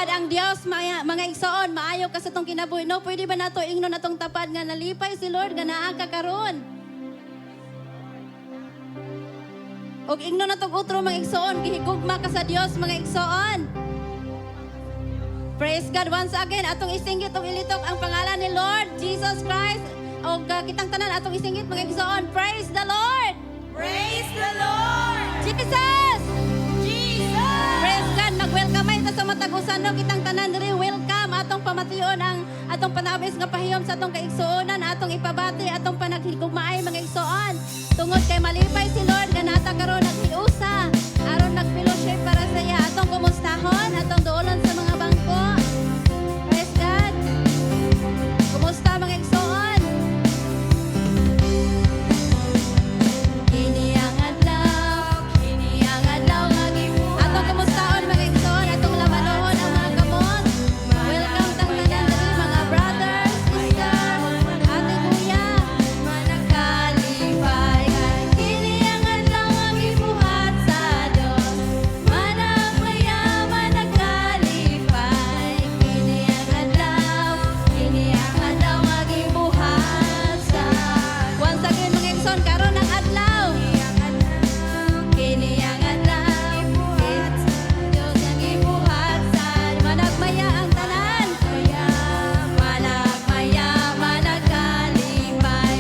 God, ang Dios mga igsoon, maayo ka sa tong kinabuhi. No, pwede ba nato ingnon atong tapad nga nalipay si Lord nga naa ka karon? Og ingnon atong utro mga igsoon, gihigugma ka sa Dios mga igsoon. Praise God once again. Atong isinggit og ilitok ang pangalan ni Lord Jesus Christ. Og kitang tanan atong isinggit mga igsoon. Praise the Lord. Praise the Lord! Jesus! Jesus! Praise God. Mag-welcome ay sa matag-usan no kitang tanan diri. Welcome atong pamation ang atong panabis nga pahiyom sa atong kaigsuonan, atong ipabati atong panaghigugmaay mga igsoon. Tungod kay malipay si Lord nga nata karon naghiusa aron nagfellowship para sa iya. Atong kumustahon, atong duolon sa mga bangko. Praise God. Kumusta mga igsoon? Kini ang adlaw nga gibuhat. Atong kumustahon mga igsoon, atong labanon ang mga kamot. Welcome tang tanan diri mga brothers, sisters, ate kuya. Manakalipay, kini ang adlaw nga gibuhat sa Dios. Managmaya, manakalipay, kini ang adlaw nga gibuhat sa Once again mga igsoon, karon ang adlaw. kini ang adlaw gibuhat sa Dios nga gibuhat sa Managmaya ang tanan. Managmaya, manakalipay,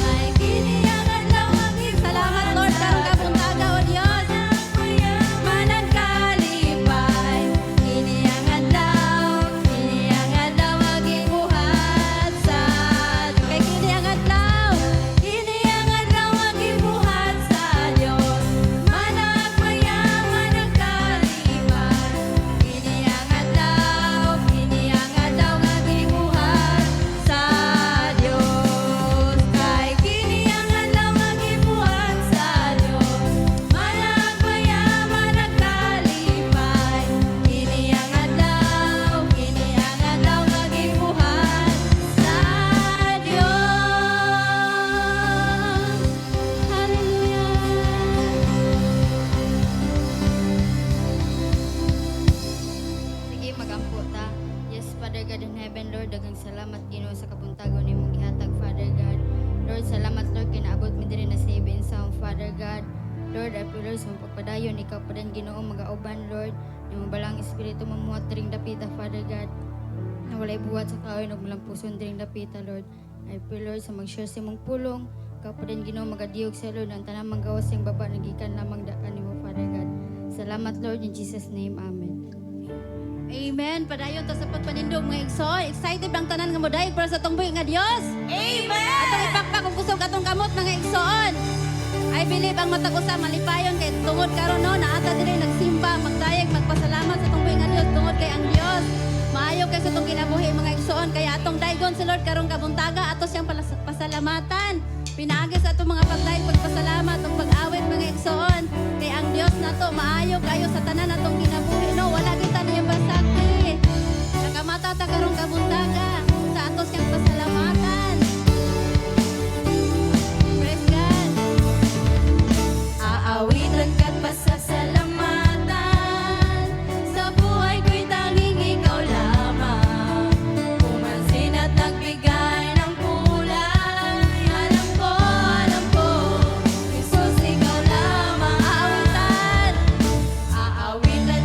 ay kini ang adlaw nga gibuhat. Salamat Lord karong kabuntaga o Dios. Managkalipay, kini ang adlaw nga gibuhat sa Kay kini ang adlaw. kini ang adlaw nga gibuhat sa Dios. Managmaya, manakalipay, kini ang adlaw nga gibuhat sa Dios. Kay kini ang adlaw nga gibuhat sa Dios. Managmaya, manakalipay, kini ang adlaw nga gibuhat sa Dios. Hallelujah. Sige, magampo ta. Yes, Father God in heaven, Lord, daghang salamat Ginoo sa kabuntagon nimong gihatag, Father God. Lord, salamat Lord kay naabot mi diri na safe and sound, Father God. Lord, I pray Lord sa mong pagpadayon ikaw pa din Ginoo magauban, Lord. Yung balang espiritu mamuhat diring dapita, Father God. Na walay buhat sa kaoy ug malang puson diring dapita, Lord. I pray Lord sa mag-share sa mong pulong. Ikaw pa din Ginoo magadiyog sa Lord ang tanang manggawas sing baba nagikan lamang daan nimo, Father God. Salamat Lord in Jesus name. Amen. Amen. Padayon ta sa pagpanindog mga igsoon. Excited bang tanan nga modayeg para sa tungboy nga Dios? Amen! Atong ipakpak ug kusog atong kamot mga igsoon. I believe ang matag usa malipayon kay tungod karon no naata diri nagsimba, magdayeg, magpasalamat sa tungboy nga Dios tungod kay ang Dios maayo kay sa tong kinabuhi mga igsoon. Kaya atong daygon si Lord karong kabuntaga ato siyang pasalamatan. Pinaagi sa atong mga pagdayeg, pagpasalamat ug pag-awit mga igsoon. Kay ang Dios nato maayo kayo sa tanan atong kinabuhi no wala kita niyang basakti. Nakamata ta karong kabuntaga sa ato siyang pasalamatan. Praise God. Aawitan ka't pasasalamatan. Sa buhay ko'y tanging ikaw lamang. Pumansin at nagbigay ng kulay. Alam ko, Jesus, ikaw lamang. Aawitan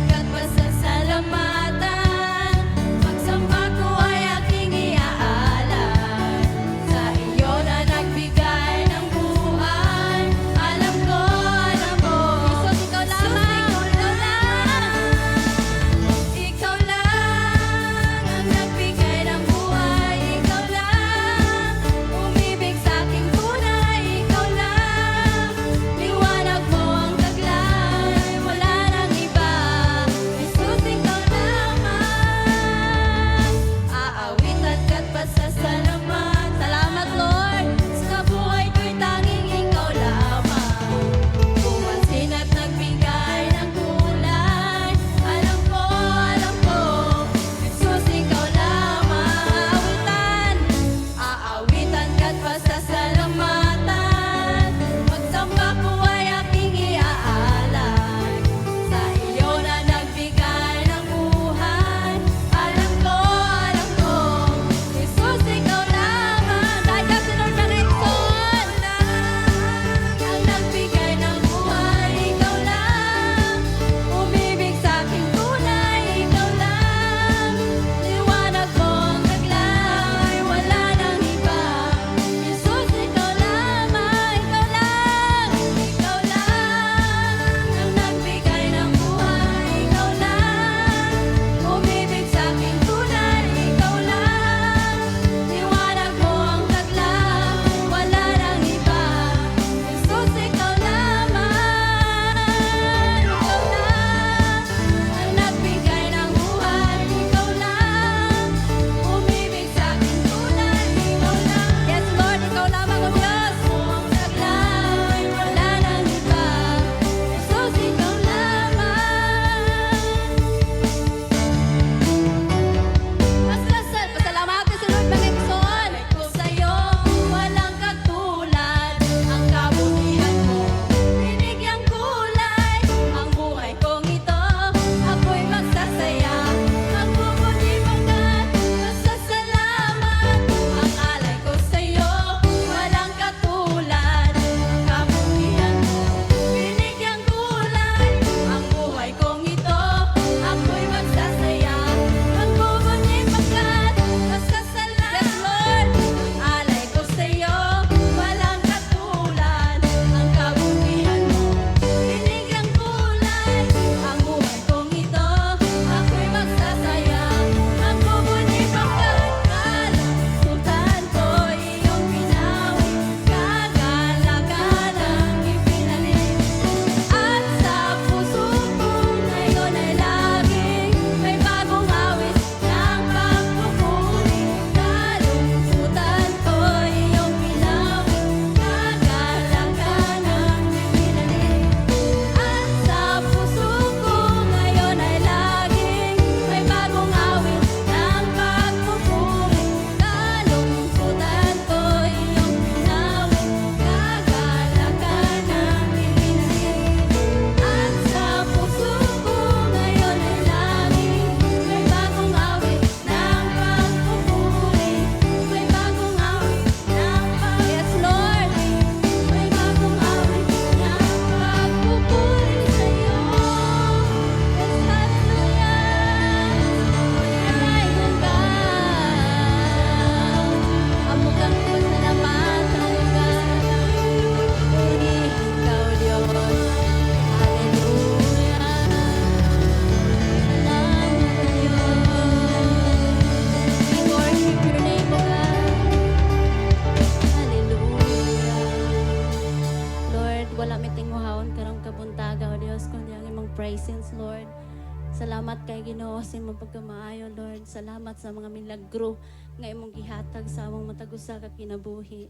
Salamat kay Ginoo sa imong pagkamaayo, Lord. Salamat sa mga milagro nga imong gihatag sa among matag usa ka kinabuhi.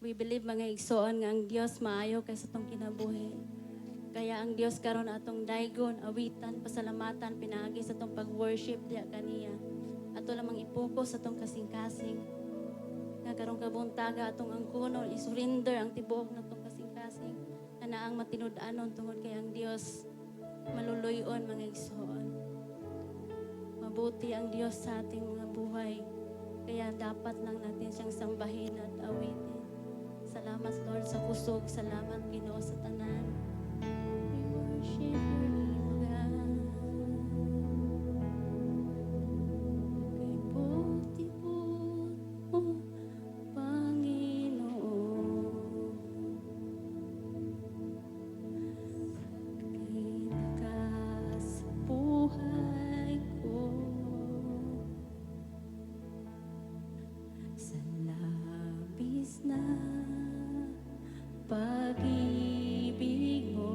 We believe mga igsoon nga ang Dios maayo kay sa tong kinabuhi. Kaya ang Dios karon atong daygon, awitan, pasalamatan, pinaagi sa tong pag-worship diya kaniya. Ato lamang ipokus sa tong kasing-kasing. Nga karong kabuntaga atong angkunon, isurrender ang tibuok na tong kasing-kasing. Na ang matinud-anon tungod kay ang Dios maluluyon mga igsoon. Mabuti ang Dios sa ating mga buhay. Kaya dapat lang natin siyang sambahin at awitin. Salamat Lord sa kusog. Salamat Ginoo sa tanan. We worship your name, God. Kay buti-buti mo, Panginoon. Pagkinakas sa buhay ko, sa labis na pag-ibig mo,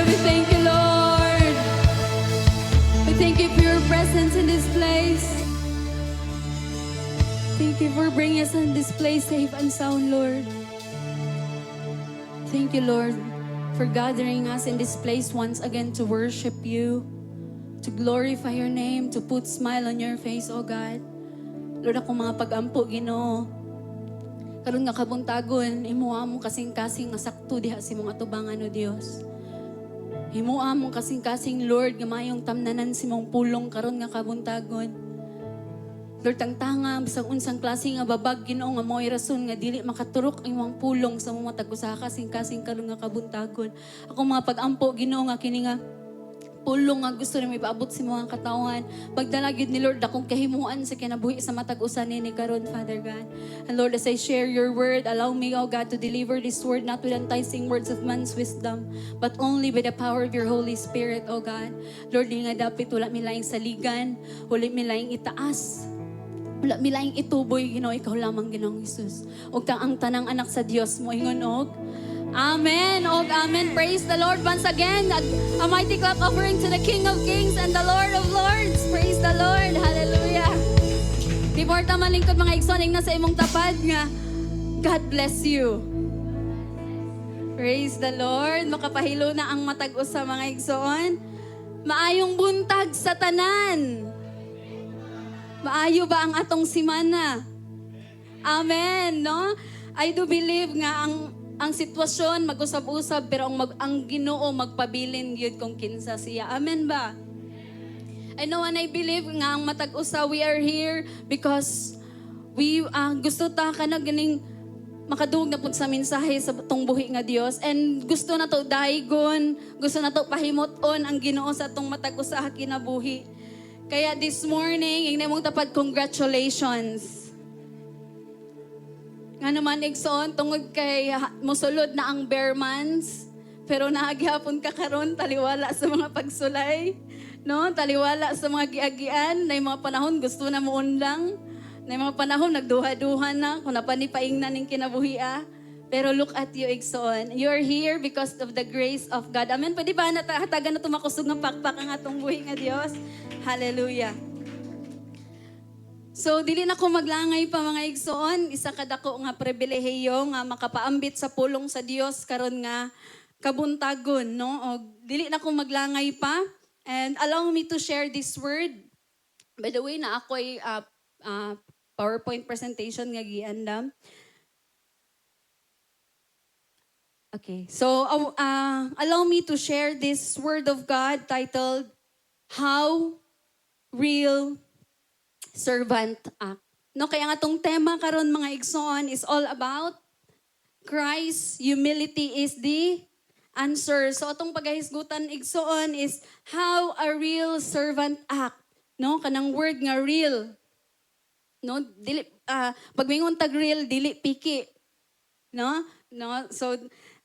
We thank you, Lord. We thank you for your presence in this place. Thank you for bringing us in this place safe and sound, Lord. Thank you, Lord, for gathering us in this place once again to worship you, to glorify your name, to put smile on your face, oh God. Lord, ako mga pag-ampo, Ginoo. Karon nga kabuntagon, imuha mo kasing-kasing nga sakto diha si mong atubangan, o Dios. Himuha mo kasing-kasing, Lord, nga mayong tamnanan si mong pulong karon nga kabuntagon. Lord, tangtanga, bisag unsang klase nga babag, Ginoo, nga mo'y rason nga dili makaturok ang imong pulong sa mga tag-usa kasing-kasing karon nga kabuntagon. Ako mga pag-ampo, Ginoo, nga kini nga pulong nga gusto na may paabot si mga katawan. Pagdala gyud ni Lord akong kahimuan sa kinabuhi sa matag usa ni karon, Father God. And Lord, as I share your word, allow me, oh God, to deliver this word not with enticing words of man's wisdom, but only by the power of your Holy Spirit, oh God. Lord, di nga dapit wala mi laing saligan, wala mi laing itaas. Wala mi laing ituboy, Ginoo, ikaw lamang, Ginoong Hesus. Og ang tanang anak sa Dios mo ingon og Amen. Og amen. Praise the Lord once again. A mighty clap offering to the King of Kings and the Lord of Lords. Praise the Lord. Hallelujah. Before ta malingkod mga igsoon, na sa imong tapad nga, God bless you. Praise the Lord. Makapahilo na ang matag sa mga igsoon. Maayong buntag sa tanan. Maayo ba ang atong simana? Amen, no? I do believe nga ang sitwasyon mag-usab-usab pero ang Ginoo magpabilin gyud kung kinsa siya. Amen ba? I know and I believe nga ang matag-usa we are here because we gusto ta kana ganing makadug na pud sa mensahe sa tong buhi nga Dios, and gusto na to daigon, gusto na to pahimot-on ang Ginoo sa tong matag-usa kinabuhi. Kaya this morning, ingna mong tapad congratulations. Nga naman, Igsoon, tungod kay musulod na ang bare months, pero naagyapon ka karon taliwala sa mga pagsulay, no? Taliwala sa mga giagian, na mga panahon gusto na muunlang, na mga panahon nagduha-duha na, kung napanipaing na ning kinabuhia. Pero look at you, Igsoon. You're here because of the grace of God. Amen. Pwede ba hatagan na tumakusog ng pakpak ang atong buhi nga Dios? Hallelujah. So, dili na ko maglangay pa mga igsoon. Isa kadako nga pribilehiyo nga makapaambit sa pulong sa Dios karon nga kabuntagon, no? O dili na ko maglangay pa. And allow me to share this word. By the way, na ako'y PowerPoint presentation nga giandam. Okay. So, allow me to share this word of God titled How Real Servant Act. No, kaya nga tong tema karon mga igsoon is all about Christ's humility is the answer. So atong paghisgutan igsoon is how a real servant act. No, kanang word nga real. No, dili pagmingon tag real dili piki. No? No, so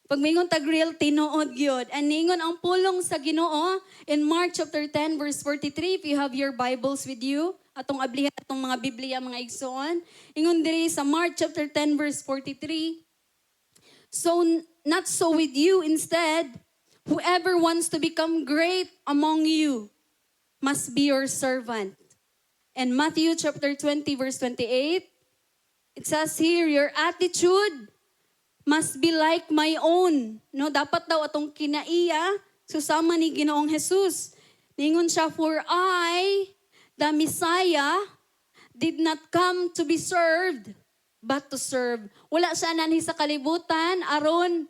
pagmingon tag real tinuod gyud. And ningon ang pulong sa Ginoo in Mark chapter 10 verse 43, if you have your Bibles with you, atong ablihan atong mga Biblia mga igsoon. Ingon diri sa Mark chapter 10 verse 43. So not so with you, instead, whoever wants to become great among you must be your servant. And Matthew chapter 20 verse 28, it says here, your attitude must be like my own. No, dapat daw atong kinaiya susama ni Ginoong Jesus. Ningon siya, for I, the Messiah, did not come to be served, but to serve. Wala siya nanhi sa kalibutan, aron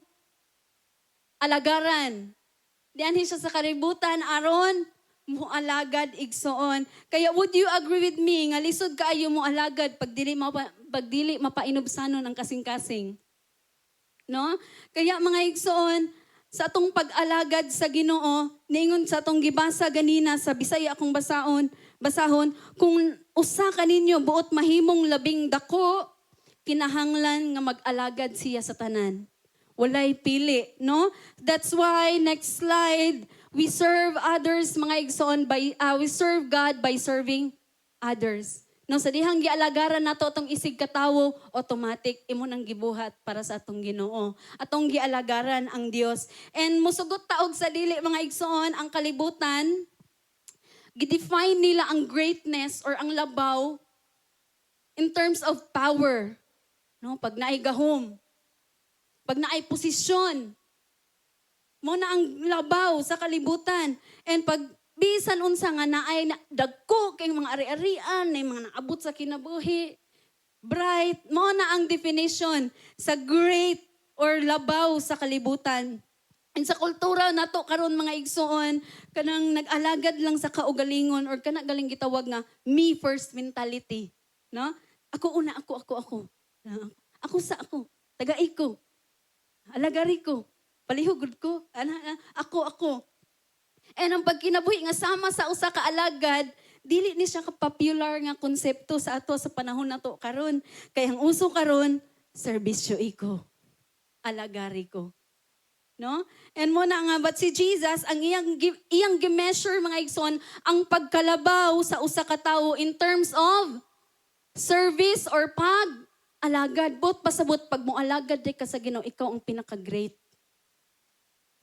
alagaran. Dianhi siya sa kalibutan, aron mualagad igsoon. Kaya would you agree with me, nga lisod kaayo mo alagad pag dili mapainubsanon ang kasing-kasing. No? Kaya mga igsoon, sa atong pag-alagad sa Ginoo, ningon sa atong gibasa ganina sa Bisaya akong basahon, kung usa kaninyo buot mahimong labing dako, kinahanglan nga mag-alagad siya sa tanan. Walay pili, no? That's why next slide, we serve others mga igsoon we serve God by serving others. No, sa dihang gialagaran nato atong isig katawo, automatic imo nang gibuhat para sa atong Ginoo. Atong gialagaran ang Dios. And musugot taog sa dili mga igsoon ang kalibutan, gidefine nila ang greatness or ang labaw in terms of power. No, pag naay gahom, pag naay posisyon, mo na ang labaw sa kalibutan. And pag bisan unsa nga naay dagko kay mga ari-arian, na mga naabot sa kinabuhi, bright, mo na ang definition sa great or labaw sa kalibutan. And sa kultura nato karon mga igsoon, kanang nag-alagad lang sa kaugalingon or kana galing gitawag nga me first mentality, no? Ako una, ako. Ako sa ako, tagay ko. Alagari ko, palihugod ko, ako. And ang pagkinabuhi nga sama sa usa ka alagad, dili ni siya ka popular nga konsepto sa ato sa panahon nato karon. Kay ang uso karon, serbisyo iko, alagari ko. No? And mo na nga, but si Jesus, ang iyang gi-measure mga igsoon, ang pagkalabaw sa usa ka tawo in terms of service or alagad. Bot pasabot pag mo alagad di ka sa Ginoo, ikaw ang pinaka-great.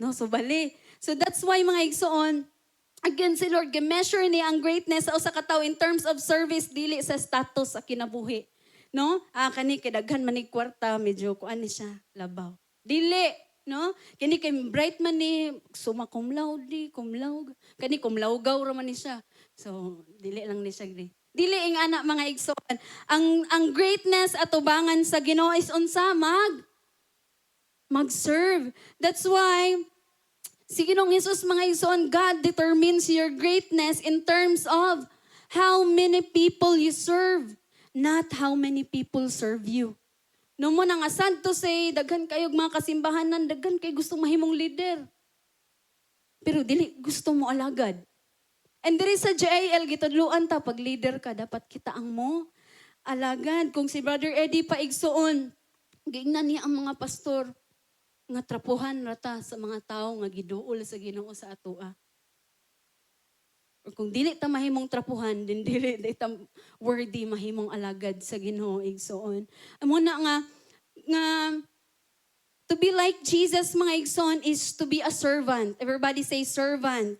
No, so bali. So that's why mga igsoon, again si Lord gi-measure niya ang greatness sa usa ka tawo in terms of service, dili sa status sa kinabuhi. No? Kani kidaghan man ni kwarta, medyo kuan ni siya, labaw. Dili, no? Kini kay bright man ni summa cum laude, cum laude. Kani cum laugaw ra man ni siya. So dili lang ni siya gri. Dili ing ana mga igsoon. Ang greatness at ubangan sa Ginoo is unsa mag-serve. That's why si Ginoong Hesus mga igsoon, God determines your greatness in terms of how many people you serve, not how many people serve you. No mo nang sad to say, daghan kayog mga kasimbahanan, daghan kay gusto mahimong leader. Pero dili gusto mo alagad. And there is a JAL, gitudluan ta, pag leader ka, dapat kita ang mo alagad. Kung si Brother Eddie paigsoon, giingnan niya ang mga pastor, nga trapuhan rata sa mga tao nga giduol sa Ginoo sa atoa. Or kung dili ta mahimong trapuhan, din dili ta worthy mahimong alagad sa Ginoo igsoon. Amo na nga to be like Jesus mga igsoon is to be a servant. Everybody say servant.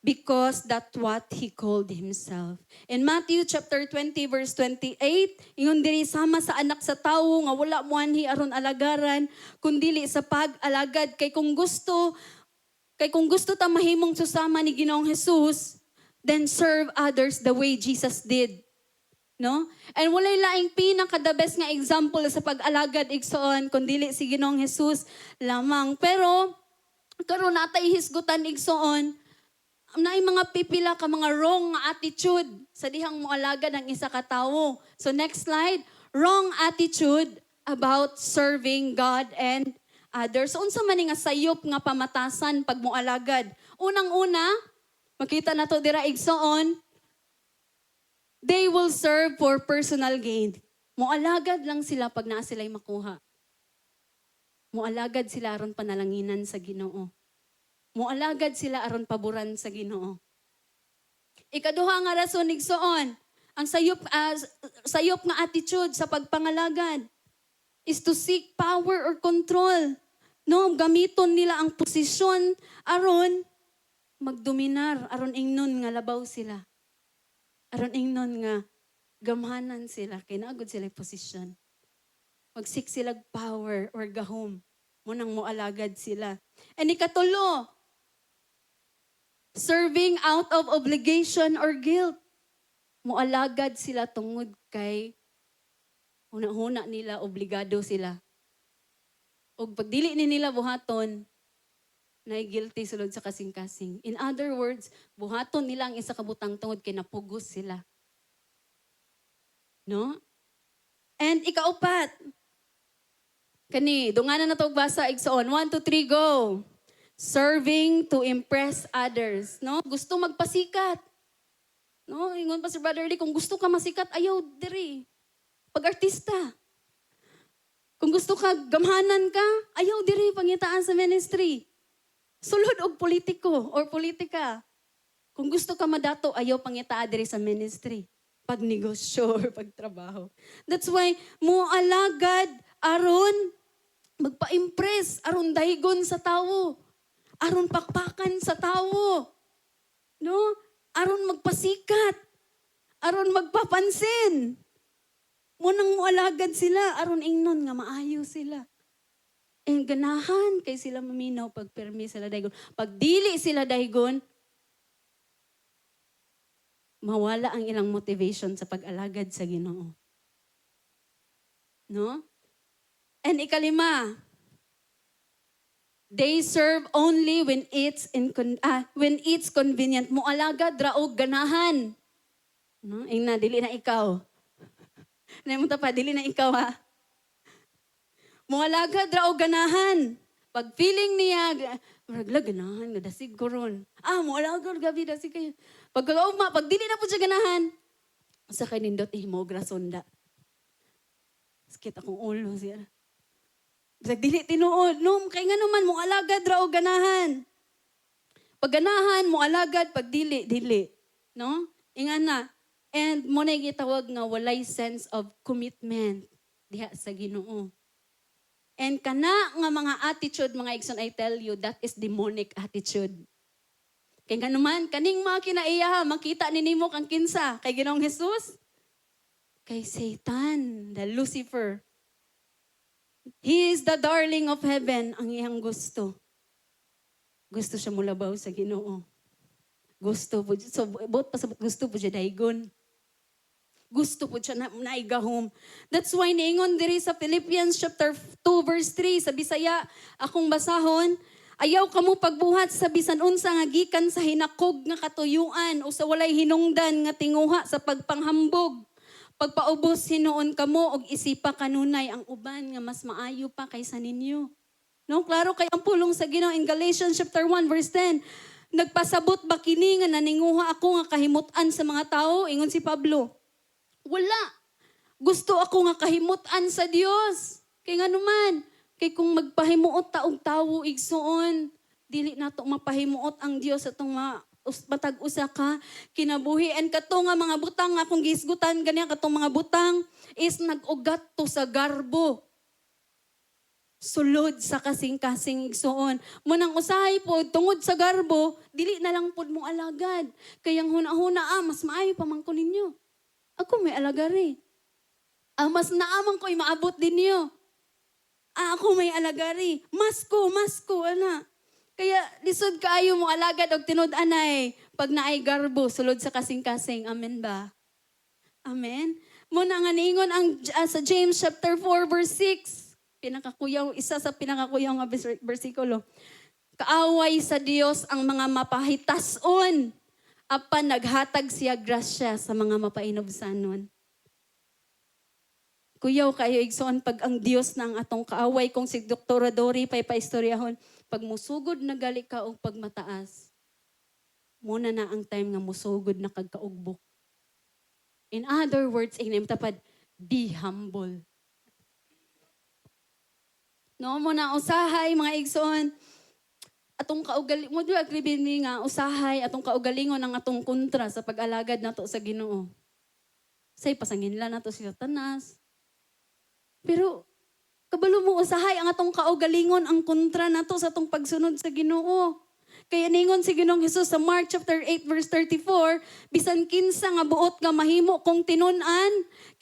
Because that's what He called Himself. In Matthew chapter 20 verse 28, ingon diri sama sa anak sa tawo nga wala mo anhi aron alagaran, kundili sa pag-alagad. Kay kung gusto ta mahimong susama ni Ginoong Hesus, then serve others the way Jesus did. No? And walay laing pinaka the best nga example sa pag-alagad igsoon kundili si Ginoong Hesus lamang. Pero karon natay hisgutan igsoon, naay mga pipila ka mga wrong attitude sa dihang moalagad ang isa ka tawo. So next slide, wrong attitude about serving God and others. So unsa man nga sayop nga pamatasan pag moalagad? Unang-una, makita nato dira igsoon, they will serve for personal gain. Moalagad lang sila pag naa sila'y makuha. Moalagad sila aron panalanginan sa Ginoo. Moalagad sila aron paboran sa Ginoo. Ikaduha nga rason igsoon, ang sayop nga attitude sa pagpangalagad is to seek power or control. No, gamiton nila ang posisyon aron magdominar, aron ingnon nga labaw sila. Aron ingnon nga gamhanan sila, kay naagod sila posisyon. Magsik sila power or gahom. Munang moalagad sila. And ikatulo, serving out of obligation or guilt. Moalagad sila tungod kay huna-huna nila, obligado sila. O pag dili ni nila buhaton, na guilty sulod sa kasing-kasing. In other words, buhaton nila ang isa kabutang tungod kay napugos sila. No? And ikaupat, kani, dunganan na to basa igsoon. 1, 2, 3, go! Serving to impress others. No? Gusto magpasikat. No? Ingon pa si Brother Lee, kung gusto ka masikat, ayaw diri. Pag-artista. Kung gusto ka gamhanan ka, ayaw diri pangitaan sa ministry. Sulod og politiko or politika. Kung gusto ka madato, ayaw pangitaan diri sa ministry. pagnegosyo or pagtrabaho. That's why mo alagad aron magpa-impress, aron daygon sa tawo, aron pakpakan sa tawo, no? Aron magpasikat, aron magpapansin. Munang mualagad sila, aron ingnon nga maayo sila. And ganahan kay sila maminaw pag permi sila daygon. Pag dili sila daygon, mawala ang ilang motivation sa pag-alagad sa Ginoo. No? And ikalima, they serve only when it's convenient. Mualagad raog ganahan. No? Ina, dili na ikaw. Namunta pa, dili na ikaw ha. Mualagad raog ganahan. Pag feeling niya, maragla ganahan, nadasig ko ron. Mualagad gabi, dasig kayo. Pag dili na po siya ganahan, sa kanindot, ihimog rasonda. Sakit akong ulo siya. Bisag dili tinuod, no? Kaya nga naman, mualagad raog ganahan. Pag ganahan, mualagad, pag dili. No? Ingan na. And mo na gitawag nga walay sense of commitment diha sa Ginoo. And kana nga mga attitude, mga igsoon, I tell you, that is demonic attitude. Kaya nga naman, kaning mga kinaiya, makita ni nimo kang kinsa, kay Ginoong Jesus, kay Satan, the Lucifer. He is the darling of heaven, ang iyang gusto. Gusto siya mulabaw sa Ginoo. Gusto po, so buot pa sa gusto po siya daygon. Gusto po siya na naigahom. That's why niingon diri sa Philippians chapter 2 verse 3 sa Bisaya akong basahon, ayaw kamo pagbuhat sa bisan unsa nga gikan sa hinakog nga katuyuan o sa walay hinungdan nga tinguha sa pagpanghambog. Pagpaubos hinuon kamo og isipa kanunay ang uban nga mas maayo pa kaysa ninyo. No, klaro kay ang pulong sa Ginoo in Galatians chapter 1 verse 10. Nagpasabot ba kini nga naninguha ako nga kahimutan sa mga tao? Ingon si Pablo. Wala. Gusto ako nga kahimutan sa Dios. Kay nga naman, kay kung magpahimuot taog tawo igsuon, dili nato mapahimuot ang Dios atong matag usa ka kinabuhi. And kato nga mga butang nga akong gisgutan ganiya katong mga butang is nag-ugat to sa garbo. Sulod sa kasing-kasing igsuon. Munang usahay po, tungod sa garbo, dili na lang pod mo alagad. Kayang huna-huna, mas maayo pa man ko ninyo. Ako may alagari. Mas naamang ko'y maabot din niyo. Ako may alagari. Masko, ana. Kaya lisod kaayo mo alagad og tinud anay pag naay garbo, sulod sa kasing-kasing. Amen ba? Amen? Muna nga niingon ang sa James chapter 4 verse 6. Isa sa pinakakuyaw nga bersikulo. Kaaway sa Dios ang mga mapahitason, apan naghatag siya grasya sa mga mapainobsanon. Kuyaw kayo igsoon pag ang Dios na ang atong kaaway, kung si Dr. Dori pa'y paistoryahon, pag musugod na gali ka o pag mataas, muna na ang time nga musugod na kagkaugbok. In other words, tapad, be humble. No, muna usahay mga igsoon. Atong kaugali mo do agribin ni nga usahay atong kaugalingon ang atong kontra sa pag-alagad nato sa Ginoo. Say pasangin la nato sila tanas. Pero kabalo mo usahay ang atong kaugalingon ang kontra nato sa atong pagsunod sa Ginoo. Kaya ningon si Ginoong Hesus sa Mark chapter 8 verse 34, bisan kinsa nga buot nga mahimo kong tinun-an,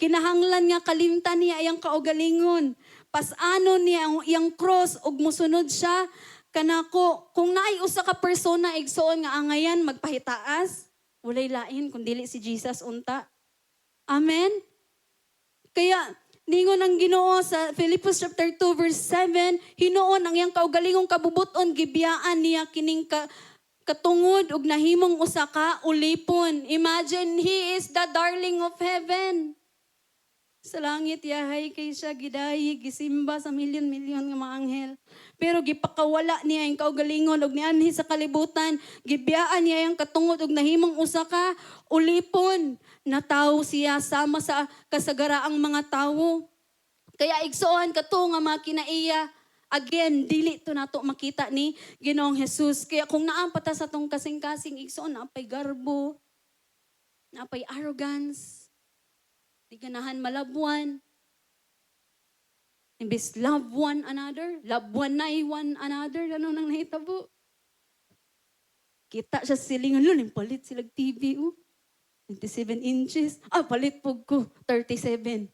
kinahanglan nga kalimtan niya iyang kaugalingon. Pasano niya ang iyang cross ug mosunod siya kanako. Kung naay usa ka persona igsoon nga angayan magpahitaas, walay lain kun dili si Jesus unta. Amen. Kaya ningon ang Ginoo sa Philippians chapter 2 verse 7, hinuon ang iyang kaugalingong kabubuton gibiyaan niya kining katungod ug nahimong usa ka ulipon. Imagine, he is the darling of heaven. Sa langit, yahay kay siya, gidayi, gisimba sa milyon-milyon nga mga anghel. Pero gipakawala niya yung kaugalingon og nianhi sa kalibutan. Gibiyaan niya yung katungod og nahimong usa ka ulipon. Nataw siya sama sa kasagaraang mga tawo. Kaya igsoon kato nga mga kinaiya. Again, dili to nato makita ni Ginoong Jesus. Kaya kung naampata sa tong kasing-kasing igsoon, naapay garbo, naapay arrogance, Di ganahan malabuan. Imbis love one another, love one another, ano nang nahitabo? Kita siya silingan, lalo, palit sila TV, 27 inches. Palit po ko, 37.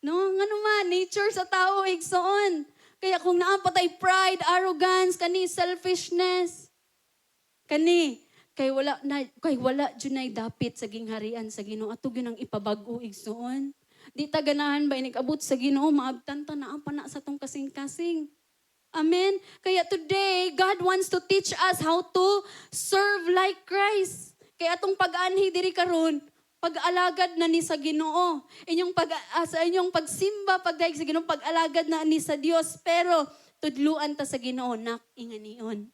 No, nga naman, nature sa tao, igsoon. Kaya kung naapatay pride, arrogance, kani selfishness, kani, kay wala junay dapit sa gingharian sa Ginoo. Ato ginang ipabag-o igsoon. Di ta ganahan ba inig-abot sa Ginoo, maabtan ta naa pa na sa tong kasing-kasing. Amen. Kaya today, God wants to teach us how to serve like Christ. Kaya atong pag-anhi diri karon, pag-alagad na ni sa Ginoo. Sa inyong pagsimba, pagdaig sa Ginoo, pag-alagad na ni sa Dios. Pero tudluan ta sa Ginoo, nak inganion.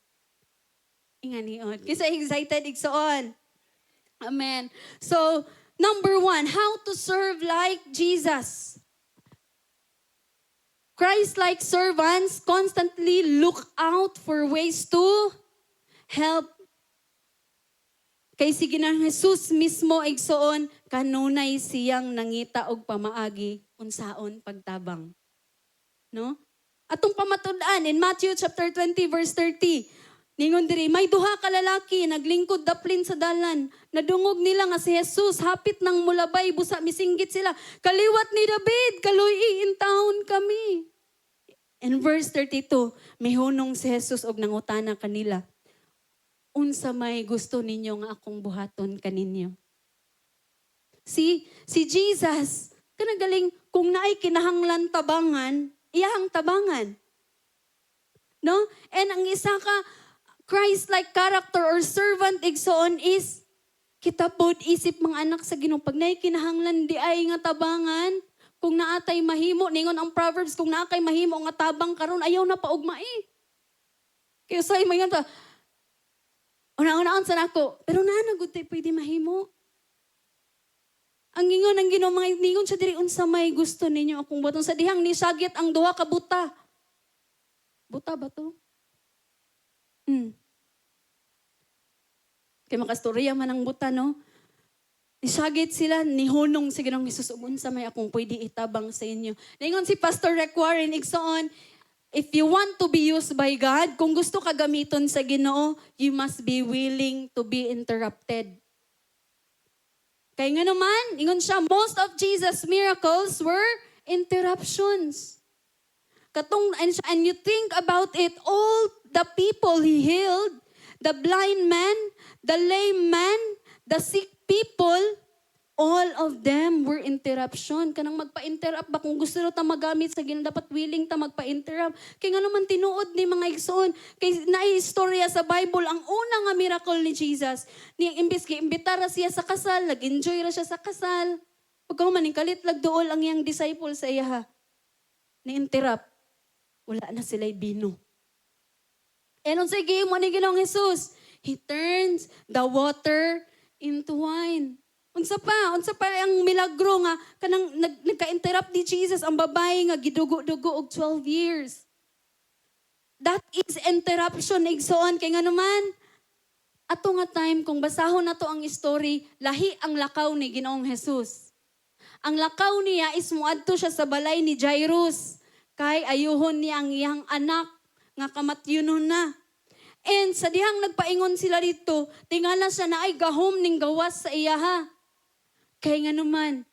Inganion. Kisa excited igsoon. Amen. So, number 1, how to serve like Jesus. Christ-like servants constantly look out for ways to help. Kay sige na Jesus mismo igsoon, kanunay siyang nangita og pamaagi unsaon pagtabang. No? Atong pamatud-an in Matthew chapter 20 verse 30. Ningon diri, may duha ka lalaki naglingkod daplin sa dalan. Nadungog nila nga si Jesus hapit nang mulabay busa misinggit sila. Kaliwat ni David, kaluy intahon kami. In verse 32, mihunong si Jesus og nangutana kanila. Unsa may gusto ninyo nga akong buhaton kaninyo? Si Jesus, kanagaling kung naay kinahanglan tabangan, iyahang tabangan. No? And ang isa ka Christ-like character or servant igsoon is kita pod isip mga anak sa Ginoo pag naay kinahanglan di ay nga tabangan, kung naatay mahimo ningon ang Proverbs, kung naakay mahimo nga tabang karon ayaw na paugma Kaya say mayon ta una-unaan sa nako, pero na gud tay pwede mahimo. Ang ingon ang Ginoo mga ningon sa diri unsa may gusto ninyo akong buhaton sa dihang ni sagit ang duha ka buta. Buta ba to? Kaya makastorya man ang buta, no? Isagit sila, nihunong sa Ginoong Hesus, unsa may akong pwede itabang sa inyo. Naingon si Pastor Rick Warren, igsoon, if you want to be used by God, kung gusto ka gamiton sa Ginoo, you must be willing to be interrupted. Kaya nga naman, ingon siya, most of Jesus' miracles were interruptions. And you think about it, all the people He healed, the blind man, the lame man, the sick people, all of them were interruption. Kanang magpa-interrupt ba kung gusto ta magamit sa Ginoo, dapat willing ta magpa-interrupt. Kaya nga naman tinuod ni mga igsoon, kay naistorya sa Bible ang una nga miracle ni Jesus. Imbis giimbitara siya sa kasal, nag-enjoy ra siya sa kasal. Pagkahuman ning kalitlag duol ang iyang disciple sa iya. Ni-interrupt. Wala na sila'y bino. And on sige mo ni Ginoong Hesus, He turns the water into wine. Unsa pa ang milagro nga kanang nagka-interrupt ni Jesus ang babae nga gidugo-dugo og 12 years. That is interruption igsoon kay nga naman ato nga time kung basahon nato ang story, lahi ang lakaw ni Ginoong Hesus. Ang lakaw niya is muadto siya sa balay ni Jairus. Kay ayuhon niya ang iyang anak nga kamatyunon na. And sa dihang nagpaingon sila dito, tingala siya na ay gahom ning gawas sa iyaha. Kay nga naman,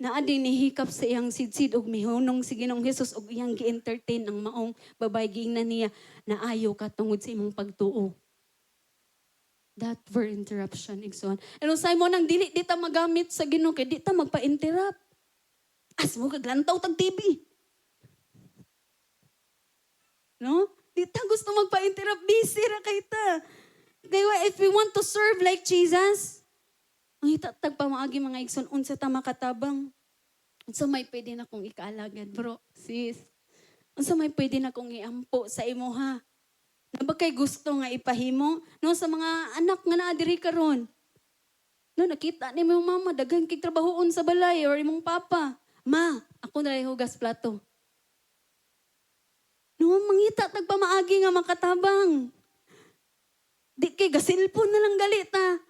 naading nihikap sa iyang sidsid og mihunong si Ginoong Hesus og iyang gi-entertain ang maong babae giingnan niya na ayaw ka tungod sa imong pagtuo. That were interruption, igsoon. And usay mo nang dili ta magamit sa Ginoo kay di ta magpa-interrupt. As mo kaglantaw tag TV. No? Di ta gusto magpa-interrupt, busy ra kay ta. Kaya if we want to serve like Jesus, ang itatag pa maagi mga igsoon, unsa ta makatabang. Unsa may pwede na kong ikaalagad, bro, sis. Unsa may pwede na kong iampo sa imo ha. Nabagkay gusto nga ipahimo no sa mga anak nga naa diri karon. No nakita ni imong mama daghan kay trabahoon sa balay or imong papa. Ma, ako na hugas plato. No, mangita tagpamaagi nga makatabang. Di kay gasilpon na lang galita.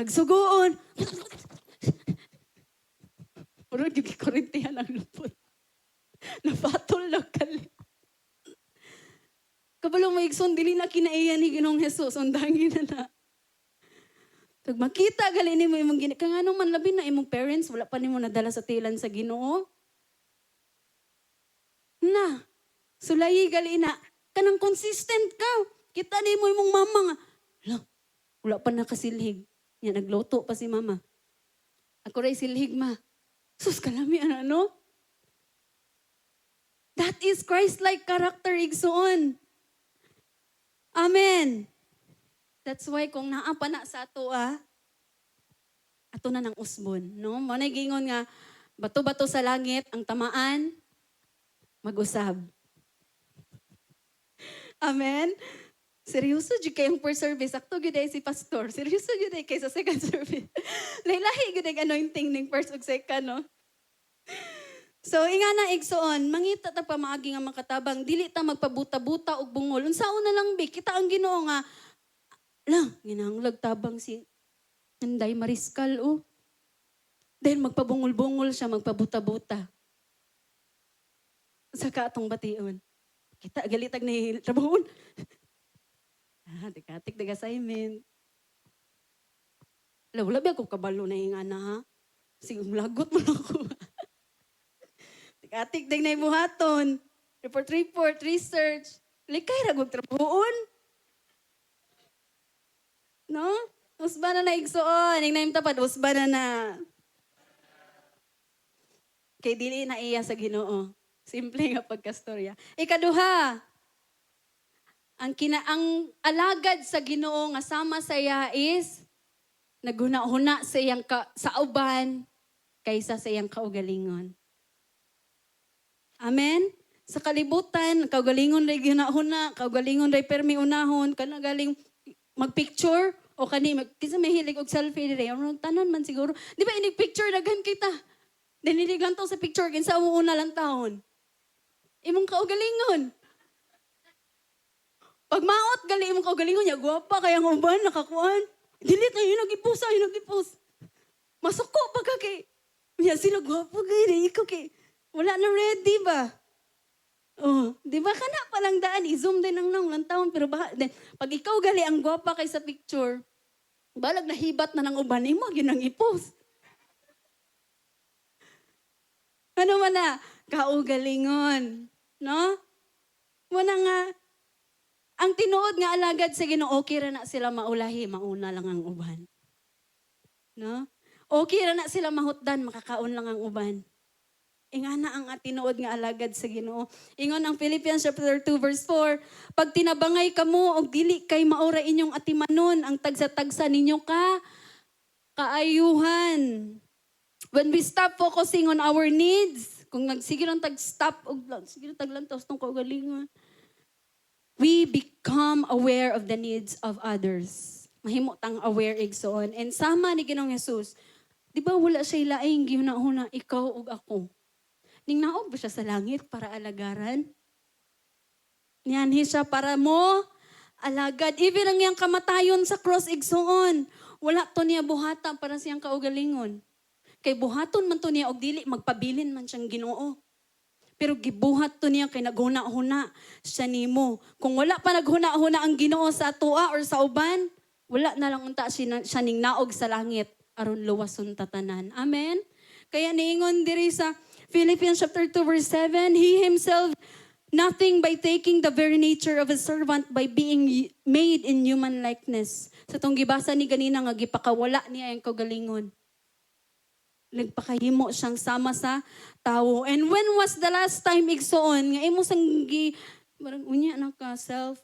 Pagsugoon. Puro yung korintihan ang lupot. Napatol lang kali. Kabalo mo igsoon, dili na kinaiyan ni Ginoong Jesus. Undangin na. Pag makita gali ni mo imong kung anong man labi na imong parents, wala pa nimo nadala sa tilan sa Ginoo. Na, sulayi gali na. Kanang consistent ka. Kita ni mo imong mama nga. Wala pa nakasilhig. Yan, nagluto pa si mama. Ako rin silhig, ma. Sus, kalami, ano? That is Christ-like character, igsoon. Amen. That's why kung naapa na sa ato, ato na ng usbon, no? Manay gingon nga, bato-bato sa langit, ang tamaan, mag-usab. Amen? Seryoso jud kayong first service. Akto gyud ay si pastor. Seryoso jud ay kay sa second service. Lahi-lahi gyud ang anointing ning first ug second, no? So, ingana igsoon, mangita ta pa maagi nga makatabang, dili ta magpabuta-buta og bungol. Unsaon na lang bi, kita ang Ginoo nga, ginahanglag tabang si Anday Mariscal, oh. Dahil magpabungol-bungol siya, magpabuta-buta. Sa katong bation. Kita, galitag ni trabahon. Tikatik ng assignment. Wala ba ako kabalo na yung ha? Sige, lagot mo na ako. Tikatik din na ibuhaton. Report, research. Likay na kong trabahon. No? Usba na igsoon. Yung naim tapad, usba na. Kay dili na iya sa Ginoo. Simple nga pagkastorya. Ikaduha, ang alagad sa Ginoo nga sama sa iya is naghuna-huna sa iyang sa uban kaysa sa iyang kaugalingon. Amen? Sa kalibutan, kaugalingon ray gihuna-huna, kaugalingon ray permi unahon, kana galing magpicture o kani kinsa may hilig og selfie dire. Tanon man siguro. Di ba inig picture daghan kita? Dinilig lang to sa picture kinsa mo una lang taon. Imong kaugalingon. Pag maot, gali mo kaugalingon niya, guwapa, kaya ng uban, nakakuan. Dilit na yun, nag-ipos. Masuko pa ka kay, niya sila guwapa kay, ikaw kay, wala na ready ba? Oh, di ba ka na palang daan, i-zoom din ang lang taon, pero pag ikaw gali ang guwapa kay sa picture, balag nahibat na ng uban, mo, yun ang ipos. Ano man na, kaugalingon, no? Wala nga, ang tinuod nga alagad sa Ginoo, okay ra na sila maulahi, mauna lang ang uban. No? Okay ra na sila mahutdan, makakaon lang ang uban. Ingana ang tinuod nga alagad sa Ginoo. Ingon ang Philippians chapter 2 verse 4, pag tinabangay kamo og dili kay maura inyong atimanon, ang tagsa-tagsa ninyo kaayuhan. When we stop focusing on our needs, kung sige lang tag-stop og sige lang taglantos tong kaugalingon, we become aware of the needs of others. Mahimo tang aware igsoon. And sama ni Ginoong Jesus, di ba wala siya laing gihuna-huna, ikaw ug ako. Ning naog ba siya sa langit para alagaran? Niyanhi siya para mo, alagad. Even ang iyang kamatayon sa cross igsoon, wala to niya buhatan para siyang kaugalingon. Kay buhaton man to niya og dili, magpabilin man siyang Ginoo. Pero gibuhat to niya kay naghuna-huna siya nimo. Kung wala pa naghuna-huna ang Ginoo sa atua or sa uban, wala na lang unta siya ning naog sa langit aron luwason tatanan. Amen? Kaya niingon diri sa Philippians chapter 2 verse 7, He Himself nothing by taking the very nature of a servant by being made in human likeness. Sa tong gibasa ni ganina nga gipakawala niya ang kagalingon. Nagpakahimo siyang sama sa tao. And when was the last time igsoon nga imo sang marang unya na ka self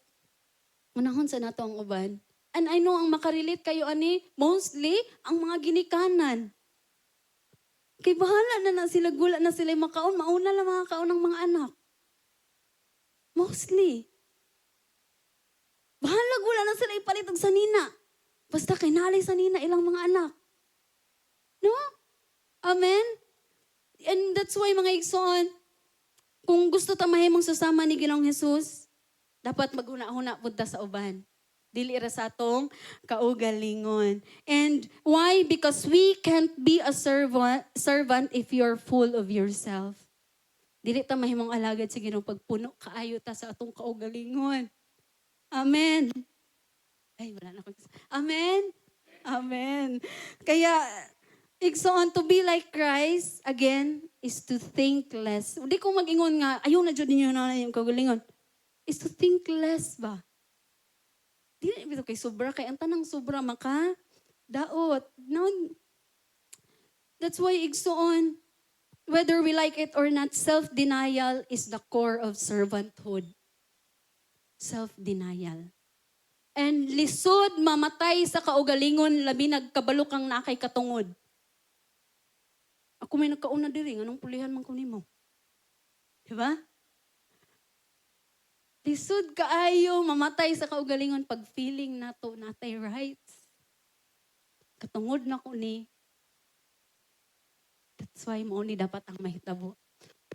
unahon sa nato ang uban. And I know ang makarelate kayo ani mostly ang mga ginikanan. Kay bahala na sila, gula na sila makaon, mauna lang mga kaon ng mga anak. Mostly. Bahala gula na sila ipalit og sa nina. Basta kay nalay sa nina ilang mga anak. No? Amen? And that's why mga igsoon, kung gusto ta mahimong susama ni Ginoong Jesus, dapat maghuna-huna pud ta sa uban. Dili ra sa atong kaugalingon. And why? Because we can't be a servant if you're full of yourself. Dili ta mahimong alagad sa Ginoo pagpuno kaayo ta sa atong kaugalingon. Amen. Ay, wala na ako. Amen. Amen. Kaya, igsoon, to be like Christ, again, is to think less. Hindi ko mag-ingon nga, ayaw na dyan ninyo na yung kaugalingon. Is to think less ba? Di na ito kay sobra, kay ang tanang sobra maka, daot. No, that's why igsoon, whether we like it or not, self-denial is the core of servanthood. Self-denial. And lisod mamatay sa kaugalingon labi nagkabalo kang na kay katungod. Ako may nagkauna diri anong pulihan man ko nimo. Di ba? Lisod kaayo mamatay sa kaugalingon pag feeling nato natay rights. Katungod na ko ni. That's why mo ni dapat ang mahitabo.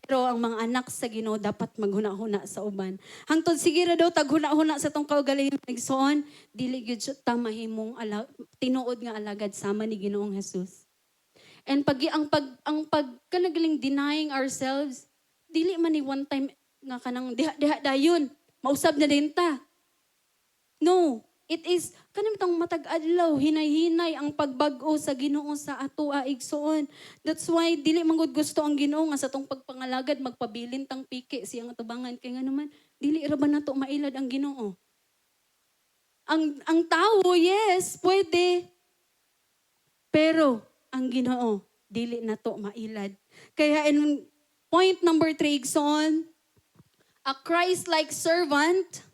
Pero ang mga anak sa Ginoo dapat maghuna-huna sa uban. Hangtod sige ra daw taghuna-huna sa tong kaugalingon igsoon, dili gyud siya ta mahimong tinuod nga alagad sama ni Ginoong Hesus. And ang pag kanagaling denying ourselves, dili man ni one time nga kanang diha dayon, mausab na din ta. No, it is kanang tong matag adlaw hinay-hinay ang pagbag-o sa Ginoo sa ato igsoon. That's why dili man gud gusto ang Ginoo nga sa tong pagpangalagad magpabilin tang piki siyang atubangan kay nga naman dili ra ba nato mailad ang Ginoo. Ang tao yes, pwede. Pero ang Ginoo dili nato mailad. Kaya in point number 3 igsoon, a Christ-like servant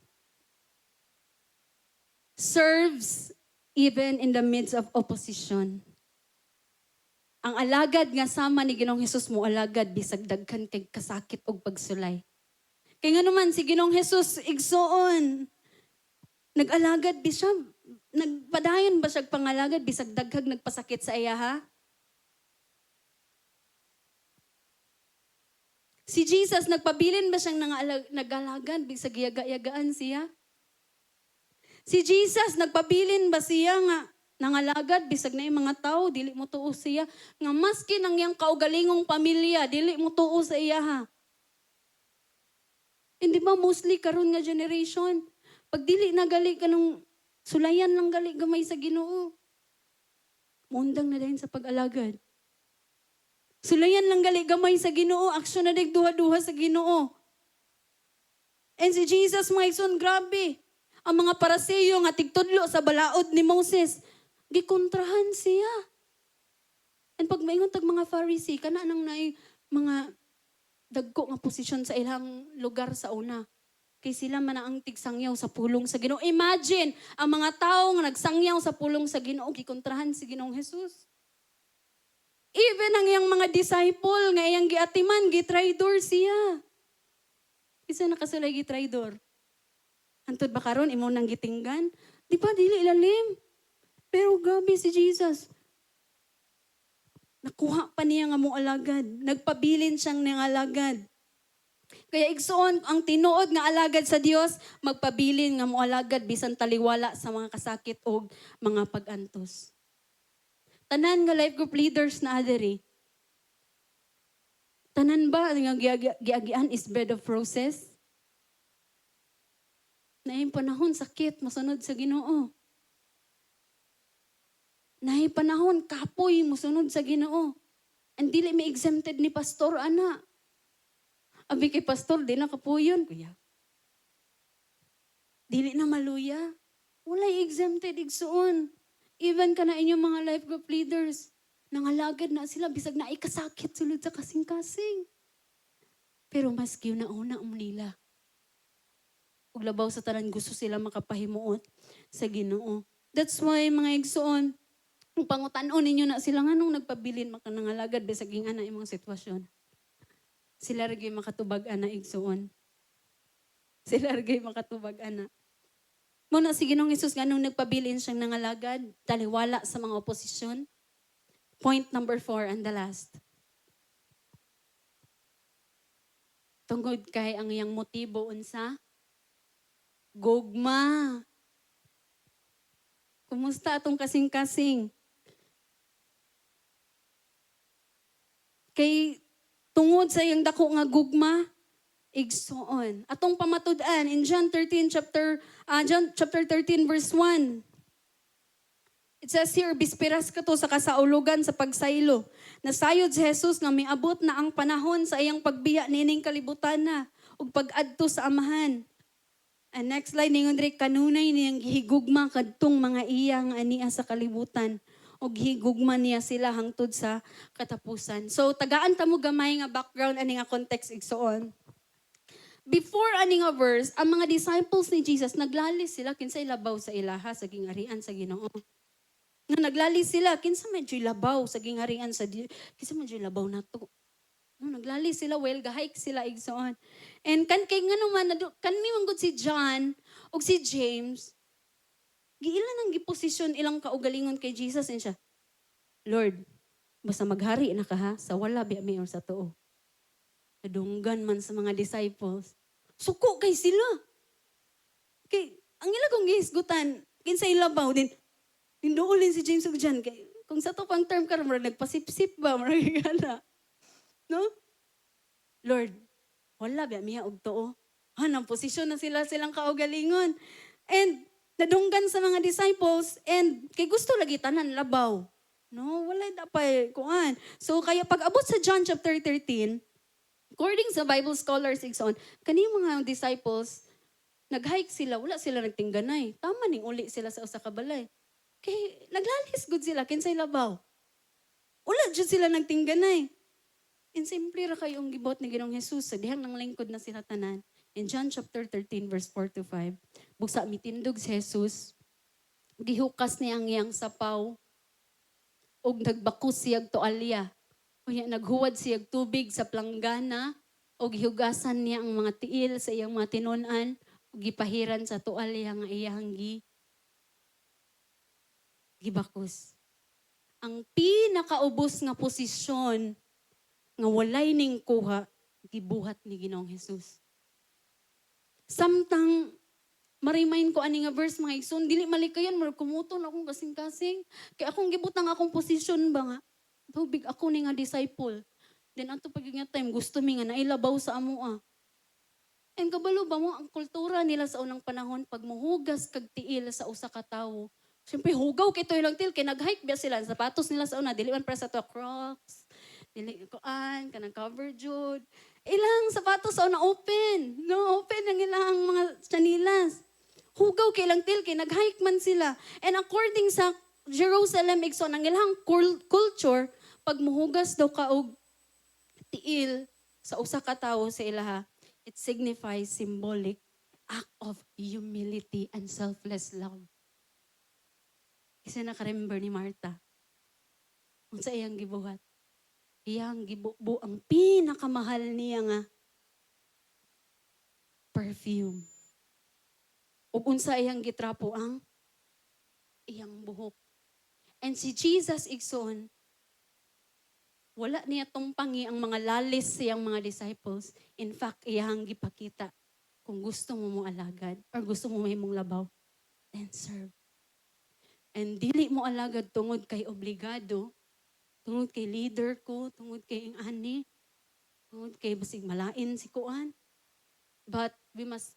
serves even in the midst of opposition. Ang alagad nga sama ni Ginoong Hesus mo alagad bisag daghan kay kasakit og pagsulay. Kay nga naman si Ginoong Hesus igsoon nag-alagad bi siya nagpadayon ba siya pangalagad bisag daghag nagpasakit sa iya ha? Si Jesus nagpabilin ba siyang nag-alagad bisag yaga-yagaan siya? Si Jesus, nagpabilin ba siya nga nangalagad, bisag na yung mga tao, dili mo tuo siya. Nga maski nang yung kaugalingong pamilya, dili mo tuo sa iya ha. Hindi ba mostly karon nga generation, pag dili na gali ka nung sulayan lang gali gamay sa Ginoo. Mundang na din sa pag-alagad. Sulayan lang gali gamay sa Ginoo, aksyon na din duha-duha sa Ginoo. And si Jesus, mga igsoon, grabe. Ang mga Paraseyo nga tigtudlo sa balaod ni Moses, gikontrahan siya. And pag maingon tag mga Pharisee, kana nang naay mga dagko nga posisyon sa ilang lugar sa una. Kay sila man ang tigsangyaw sa pulong sa Ginoo. Imagine, ang mga tao nga nagsangyaw sa pulong sa Ginoo, gikontrahan si Ginoong Hesus. Even ang iyang mga disciple nga iyang giatiman, gitraidor siya. Isa nakasulay gitraidor. Antod ba karon imo nang gitinggan? Di ba dili ilalim? Pero gabi si Jesus. Nakuha pa niya nga mo alagad. Nagpabilin siyang niyang alagad. Kaya igsoon ang tinuod nga alagad sa Dios, magpabilin nga mo alagad bisan taliwala sa mga kasakit o mga pag-antos. Tanan nga life group leaders na adiri. Tanan ba nga giagian is bed of roses? Naay panahon sakit mosunod sa Ginoo. Naay panahon kapoy mosunod sa Ginoo. And dili may exempted ni pastor ana. Abi kay pastor di na kapuyon kuya. Dili na maluya. Walay exempted igsuon. Even kana inyong mga life group leaders, nangalagad na sila bisag na ikasakit sulod sa kasing-kasing. Pero maski na una nila. Ug labaw sa tanan gusto sila makapahimuot sa Ginoo. That's why mga igsoon, kung pangutan-on ninyo na sila nganong nagpabilin makanangalagad bisag ing ana imong sitwasyon. Sila ragay makatubag ana igsoon. Sila ragay makatubag ana. Muna si Ginoong Hesus nganong nagpabilin siyang nangalagad, taliwala sa mga oposisyon. Point number 4 and the last. Tungod kay ang iyang motibo unsa? Gugma. Kumusta atong kasing-kasing? Kay tungod sa iyang dako nga gugma, igsoon. Atong pamatud-an in John 13 verse 1. It says here, bisperas ka to sa kasaulugan sa pagsaylo. Nasayod si Jesus nga miabot na ang panahon sa iyang pagbiya nining kalibutan na ug pag-adto sa amahan. And next line ningon diri, kanunay niyang gihigugma kadtong mga iyang ania sa kalibutan ug higugma niya sila hangtod sa katapusan. So tagaan ta mo gamay nga background ani nga context igsoon. Before ani nga verse, ang mga disciples ni Jesus naglalis sila kinsay labaw sa ilaha sa gingarian sa Ginoo. Nga naglalis sila kinsa medyo labaw sa gingarian sa kinsa medyo labaw nato. No, naglalis sila well gahike sila igsoon. And kan kay ngano man kanmi manggod si John ug si James giilan ang giposisyon ilang kaugalingon kay Jesus and siya. Lord, basta maghari na ka ha, sa wala biya mi or sa tuo. Nadunggan man sa mga disciples. Suko kay sila. Kay, ang ila kong gihisgutan, kinsay labaw din, tindoolin si James ug John. Kay, kung sa to pang term ka, marag nagpasip-sip ba, marag gana. No? Lord, wala biya miya og tuo. Hanang posisyon na silang kaugalingon. And, nadunggan sa mga disciples and kay gusto lagi tanan labaw. No, wala dapat kuan. So kaya pag abot sa John chapter 13, according sa Bible scholars igsoon, kani mga disciples nag-hike sila, wala sila nagtingganay. Tama ning uli sila sa usa ka balay. Kay naglalis gud sila kinsay labaw. Wala jud sila nagtingganay. In simple ra kayong gibot ni Ginoong Hesus sa dihang nang lingkod na sila tanan. In John chapter 13 verse 4 to 5, buksa mitindog si Jesus, gihukas niya ang iyang sapaw, ug nagbakos siyag toalya. Unya naghuwad siyag tubig sa planggana, ug gihugasan niya ang mga tiil sa iyang mga tinun-an, ug gipahiran sa toalya nga iyang gibakos. Ang pinakaubos nga posisyon nga walay ning kuha, gibuhat ni Ginoong Hesus. Samtang marimain ko ani nga verse mga igsoon, dili malikayan mar kumuton akong kasing-kasing. Kay akong gibutang akong posisyon ba nga. Tubig ako ni nga disciple. Then ato pag nga time gusto mi nga nailabaw sa amoa. And kabalo ba mo ang kultura nila sa unang panahon pag muhugas kag tiil sa usa ka tawo. Siyempre hugaw kay toy lang til kay nag-hike biya sila sapatos nila sa una dili man para sa to Crocs. Dili kuan kanang cover jud. Ilang sapatos sa una open. No, open ang ilang mga chanilas. Hugaw kay lang til kay nag-hike man sila. And according sa Jerusalem igsoon ang ilang culture pag muhugas daw ka og tiil sa usa ka tawo sa ilaha, it signifies symbolic act of humility and selfless love. Kasi naka-remember ni Martha. Kung sa iyang gibuhat. Iyang gibubo ang pinakamahal niya nga perfume. Ug unsa iyang gitrapo ang iyang buhok. And si Jesus igsoon, wala niya tumpangi ang mga lalis sa iyang mga disciples. In fact, iyang gipakita kung gusto mo mong alagad or gusto mo may mong labaw, then serve. And dili mo alagad tungod kay obligado, tungod kay leader ko, tungod kay ang ani, tungod kay basig malain si kuan. But we must,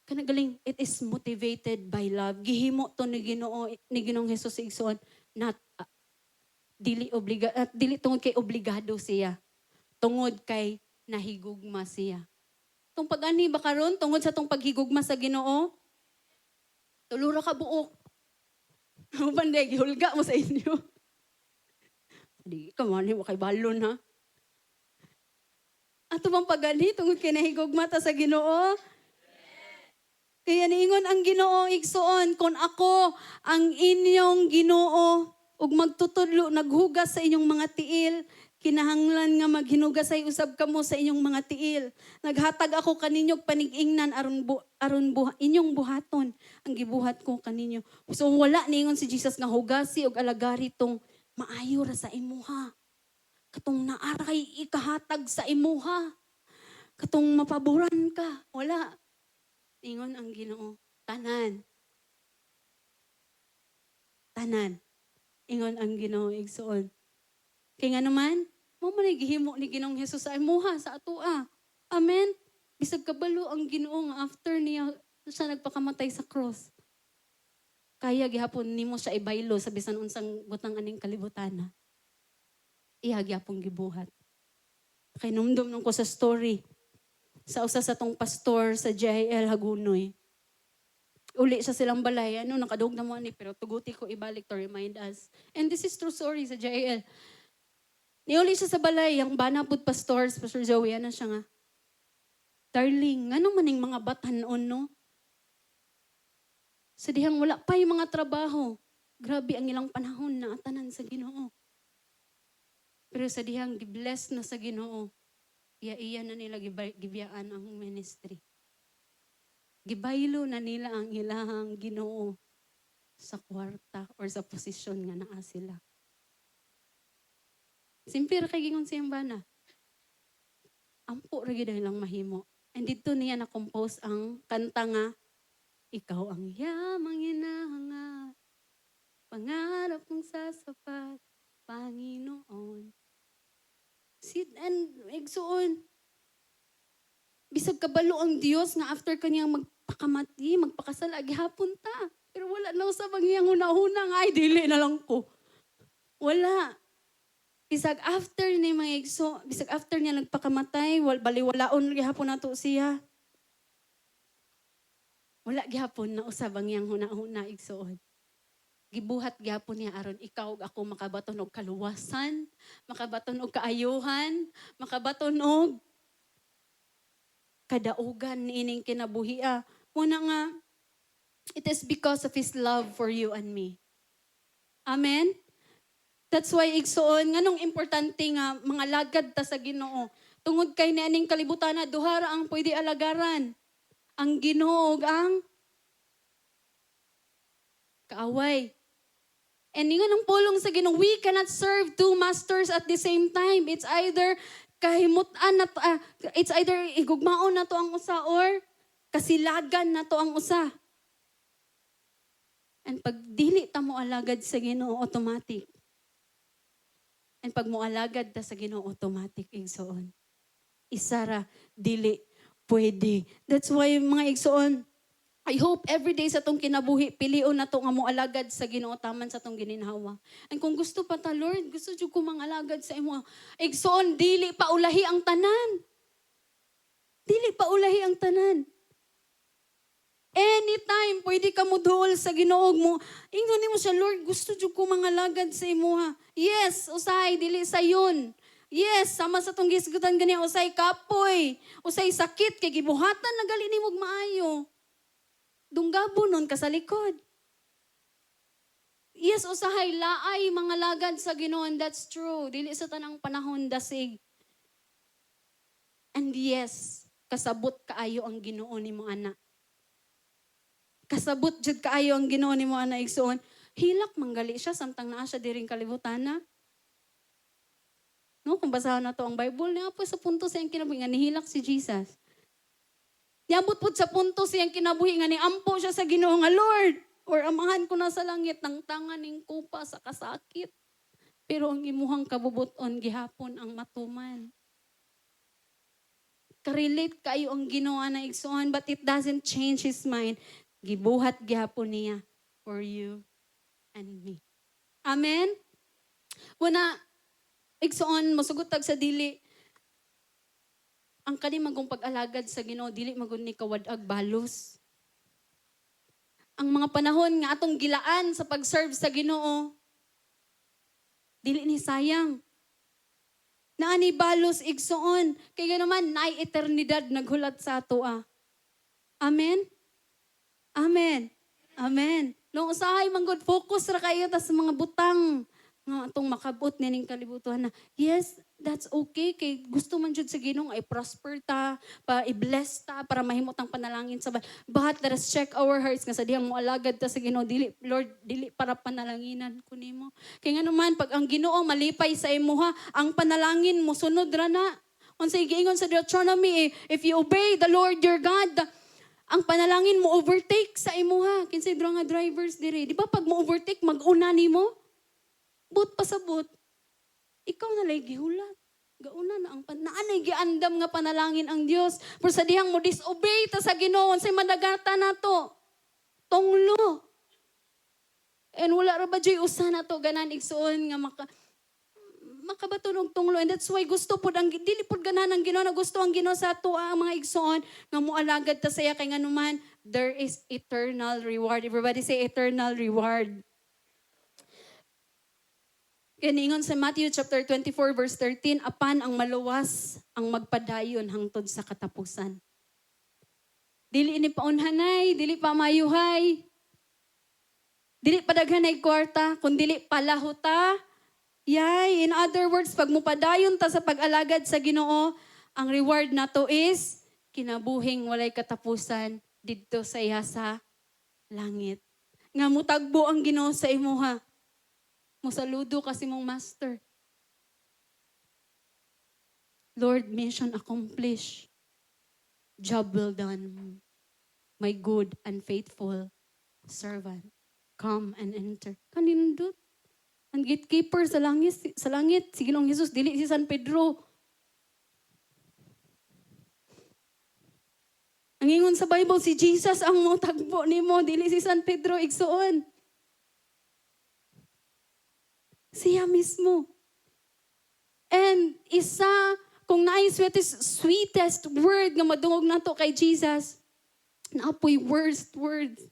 kanagaling, it is motivated by love. Gihimo to ni Ginoong Hesus igsoon, not dili tungod kay obligado siya. Tungod kay nahigugma siya. Tung pag-ani ba karon tungod sa tong paghigugma sa Ginoo? Tulura ka buok. Banday, gihulga mo sa inyo. Di ka man, mo kay balon ha. Ato bang pagani tungod kay nahigugma ta sa Ginoo? Kaya niingon ang Ginoo igsoon, kung ako ang inyong Ginoo ug magtutudlo naghugas sa inyong mga tiil, kinahanglan nga maghinugasay usab kamo sa inyong mga tiil. Naghatag ako kaninyo panig-ingnan inyong buhaton ang gibuhat ko kaninyo. So wala niingon si Jesus nga hugasi ug alagari tong maayo ra sa imuha. Katong naaray ikahatag sa imuha. Katong mapaboran ka. Wala. Ingon ang Ginoo, tanan. tanan. Ingon ang Ginoo igsoon. Kay nga naman, mo man gihimo ni Ginoong Hesus sa imuha sa atoa. Amen. Bisag kabalo ang Ginoo nga after niya siya nagpakamatay sa cross. Kaya gihapon nimo siya ibaylo sa bisan unsang butang aning kalibutan. Iya gyapon gibuhat. Kay numdum nung ko sa story sa usa sa tong pastor sa JIL Hagunoy. Uli sa silang balay, nakadug na mo ni, pero tuguti ko ibalik to remind us. And this is true story sa JIL. Niuli siya sa balay, ang banapod pastors, Pastor Joey, siya nga, darling, anong maning mga batanon, no? Sa dihang wala pa yung mga trabaho. Grabe ang ilang panahon na atanan sa Ginoo. Pero sa dihang gibless na sa Ginoo, iya na nila gibiyaan ang ministry. Gibaylo na nila ang ilahang Ginoo sa kwarta or sa posisyon nga naa sila. Simpir kay gingon siyang bana. Ampo ra gyud lang mahimo. And dito niya na-compose ang kanta nga, ikaw ang yamang hinahangad, pangarap kong sasapat, Panginoon. Sit and igsuon. Bisag kabalo ang Dios nga after kaniyang magpakamati, magpakasal, agihapon ta. Pero wala na usab ang iyang hunahuna nga, ay dili na lang ko. Wala. Bisag after ni mga igso, bisag after niya nagpakamatay, baliwalaon gihapon nato siya. Wala gihapon na usab ang iyang hunahuna igsoon. Gibuhat gihapon niya aron ikaw ug ako makabaton og kaluwasan, makabaton og kaayuhan, makabaton og kadaugan niining kinabuhia. Muna nga, it is because of His love for you and me. Amen? That's why igsoon, nganong importante nga mga lagad ta sa Ginoo. Tungod kay nianing kalibutan na duhara ang pwede alagaran. Ang Ginoo ug ang kaaway. And nga nung pulong sa Ginoo, we cannot serve two masters at the same time. It's either kahimutan na to, it's either igugmaon na to ang usa or kasilagan na to ang usa. And pag dili ta mo alagad sa Ginoo, automatic. And pag mo alagad ta sa Ginoo, automatic igsoon. Isara, dili, pwede. That's why mga igsoon, I hope every day sa tong kinabuhi, pilion na to nga mo alagad sa Ginoo taman sa tong gininhawa. And kung gusto pa ta, Lord, gusto jud ko mangalagad sa imo. Igsoon, dili pa ulahi ang tanan. Dili pa ulahi ang tanan. Anytime, pwede ka mo duol sa Ginoo mo. Ingnon mo siya, Lord, gusto jud ko mangalagad sa imo ha. Yes, usay, dili sayon. Yes, sama sa tong gisgutan ganiya, usay kapoy. Usay sakit, kay gibuhatan na gali ni mong maayo. Dunggabo nun ka sa likod. Yes, usahay, laay, mga lagad sa Ginoo, and that's true. Dili sa tanang panahon dasig. And yes, kasabot kaayo ang Ginoo ni mo anak. Kasabot jud kaayo ang Ginoo ni mo anak igsoon. Hilak manggali siya samtang naa siya diring kalibutan na. No, kung basahan na to ang Bible, niya po sa punto siyang kinabuhi nga nihilak si Jesus. Niabot po sa punto siyang kinabuhi nga ni ampo siya sa Ginoo nga Lord, or amahan ko na sa langit ng tangan ning kupa sa kasakit. Pero ang imuhang kabubuton gihapon ang matuman. Karelate kayo ang Ginoo na igsoon, but it doesn't change His mind. Gibuhat gihapon niya for you and me. Amen? Una, igsoon, masugutag sa dili, ang kanimagong pag-alagad sa Ginoo, dili magun ni kawadag balos. Ang mga panahon nga atong gilaan sa pag-serve sa Ginoo, dili ni sayang. Naani balos igsoon, kaya naman naay eternidad naghulat sa ato. Amen? Amen. Amen. Nung usahay man good focus ra kayo ta sa mga butang nga atong makabot nining kalibutan na yes, that's okay kay gusto man jud sa Ginoo ay prosper ta, pa i-bless ta para mahimot ang panalangin sa but let us check our hearts nga sa dihang moalagad ta sa Ginoo, dili Lord, dili para panalanginan ko nimo. Kay nga naman pag ang Ginoo malipay sa imuha, ang panalangin mo sunod ra na. Unsay giingon sa Deuteronomy, if you obey the Lord your God, ang panalangin mo overtake sa imuha. Kinsay nga drivers dire. Di ba pag mo overtake, mag-una nimo? But pasabot. Ikaw na lay gihulat. Gauna na ang naanay giandam nga panalangin ang Dios. Pero sa dihang mo disobey ta sa Ginoo, say madagata nato. Tonglo. And wala ra ba jay usa na to ganan igsuon nga makabatunog tunglo. And that's why gusto po dili po ganan ang Ginoo na gusto ang Ginoo sa ato ang mga igsoon nga moalagad ta saya kay nganuman there is eternal reward. Everybody say eternal reward. Kaningon sa Matthew chapter 24 verse 13, apan ang maluwas ang magpadayon hangtod sa katapusan. Dili ini paunhanay, dili pa mayuhay. Dili padaghanay kwarta, kun dili palahuta. Yay, in other words, pag mupadayon ta sa pag-alagad sa Ginoo, ang reward nato is kinabuhing walay katapusan didto sa iya sa langit. Nga mutagbo ang Ginoo sa imuha. Musaludo kasi mong master. Lord, mission accomplished. Job well done. My good and faithful servant. Come and enter. Kanindot. Ang gatekeeper sa langit, si Ginoong Jesus, dili si San Pedro. Ang ingon sa Bible, si Jesus ang motagbo nimo, dili si San Pedro igsuon. Siya mismo. And isa, kung naay sweetest word nga madungog nato kay Jesus, naapoy worst words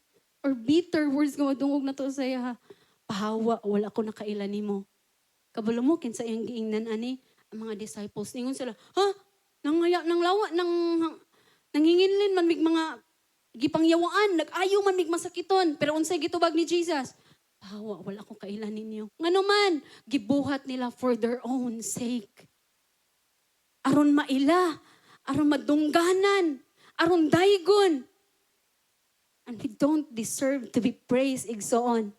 or bitter words nga madungog nato sa iya. Pahawa, wala ko nakailan nimo. Kabalo mo, kinsa iyang giingnan ani, ang mga disciples. Ningon sila, nanginginlin man mig mga gipangyawaan, nag-ayo man mig masakiton, pero unsay gitubag ni Jesus? Pahawa, wala ko kailan ninyo. Ngano man, gibuhat nila for their own sake. Aron maila, aron madungganan, aron daygon. And we don't deserve to be praised, igsoon.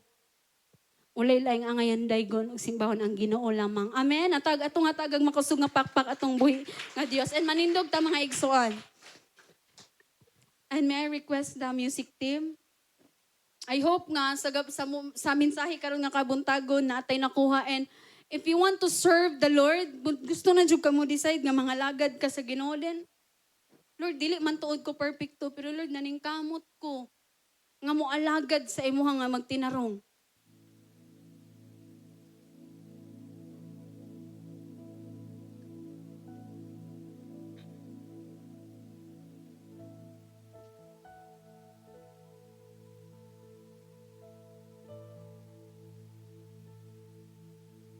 Ulay laing angayan daygon ug simbahon ang Ginoo lamang. Amen. Atong atagag makusog nga pakpak atong buhi nga Dios and manindog ta mga igsoon. And may I request the music team? I hope nga sa mensahe karon nga kabuntagon natay nakuha and if you want to serve the Lord, gusto na jud ka mo decide nga mga lagad ka sa Ginoo din. Lord, dili man tuod ko perfecto, pero Lord naning kamot ko nga mo alagad sa imuha nga magtinarong.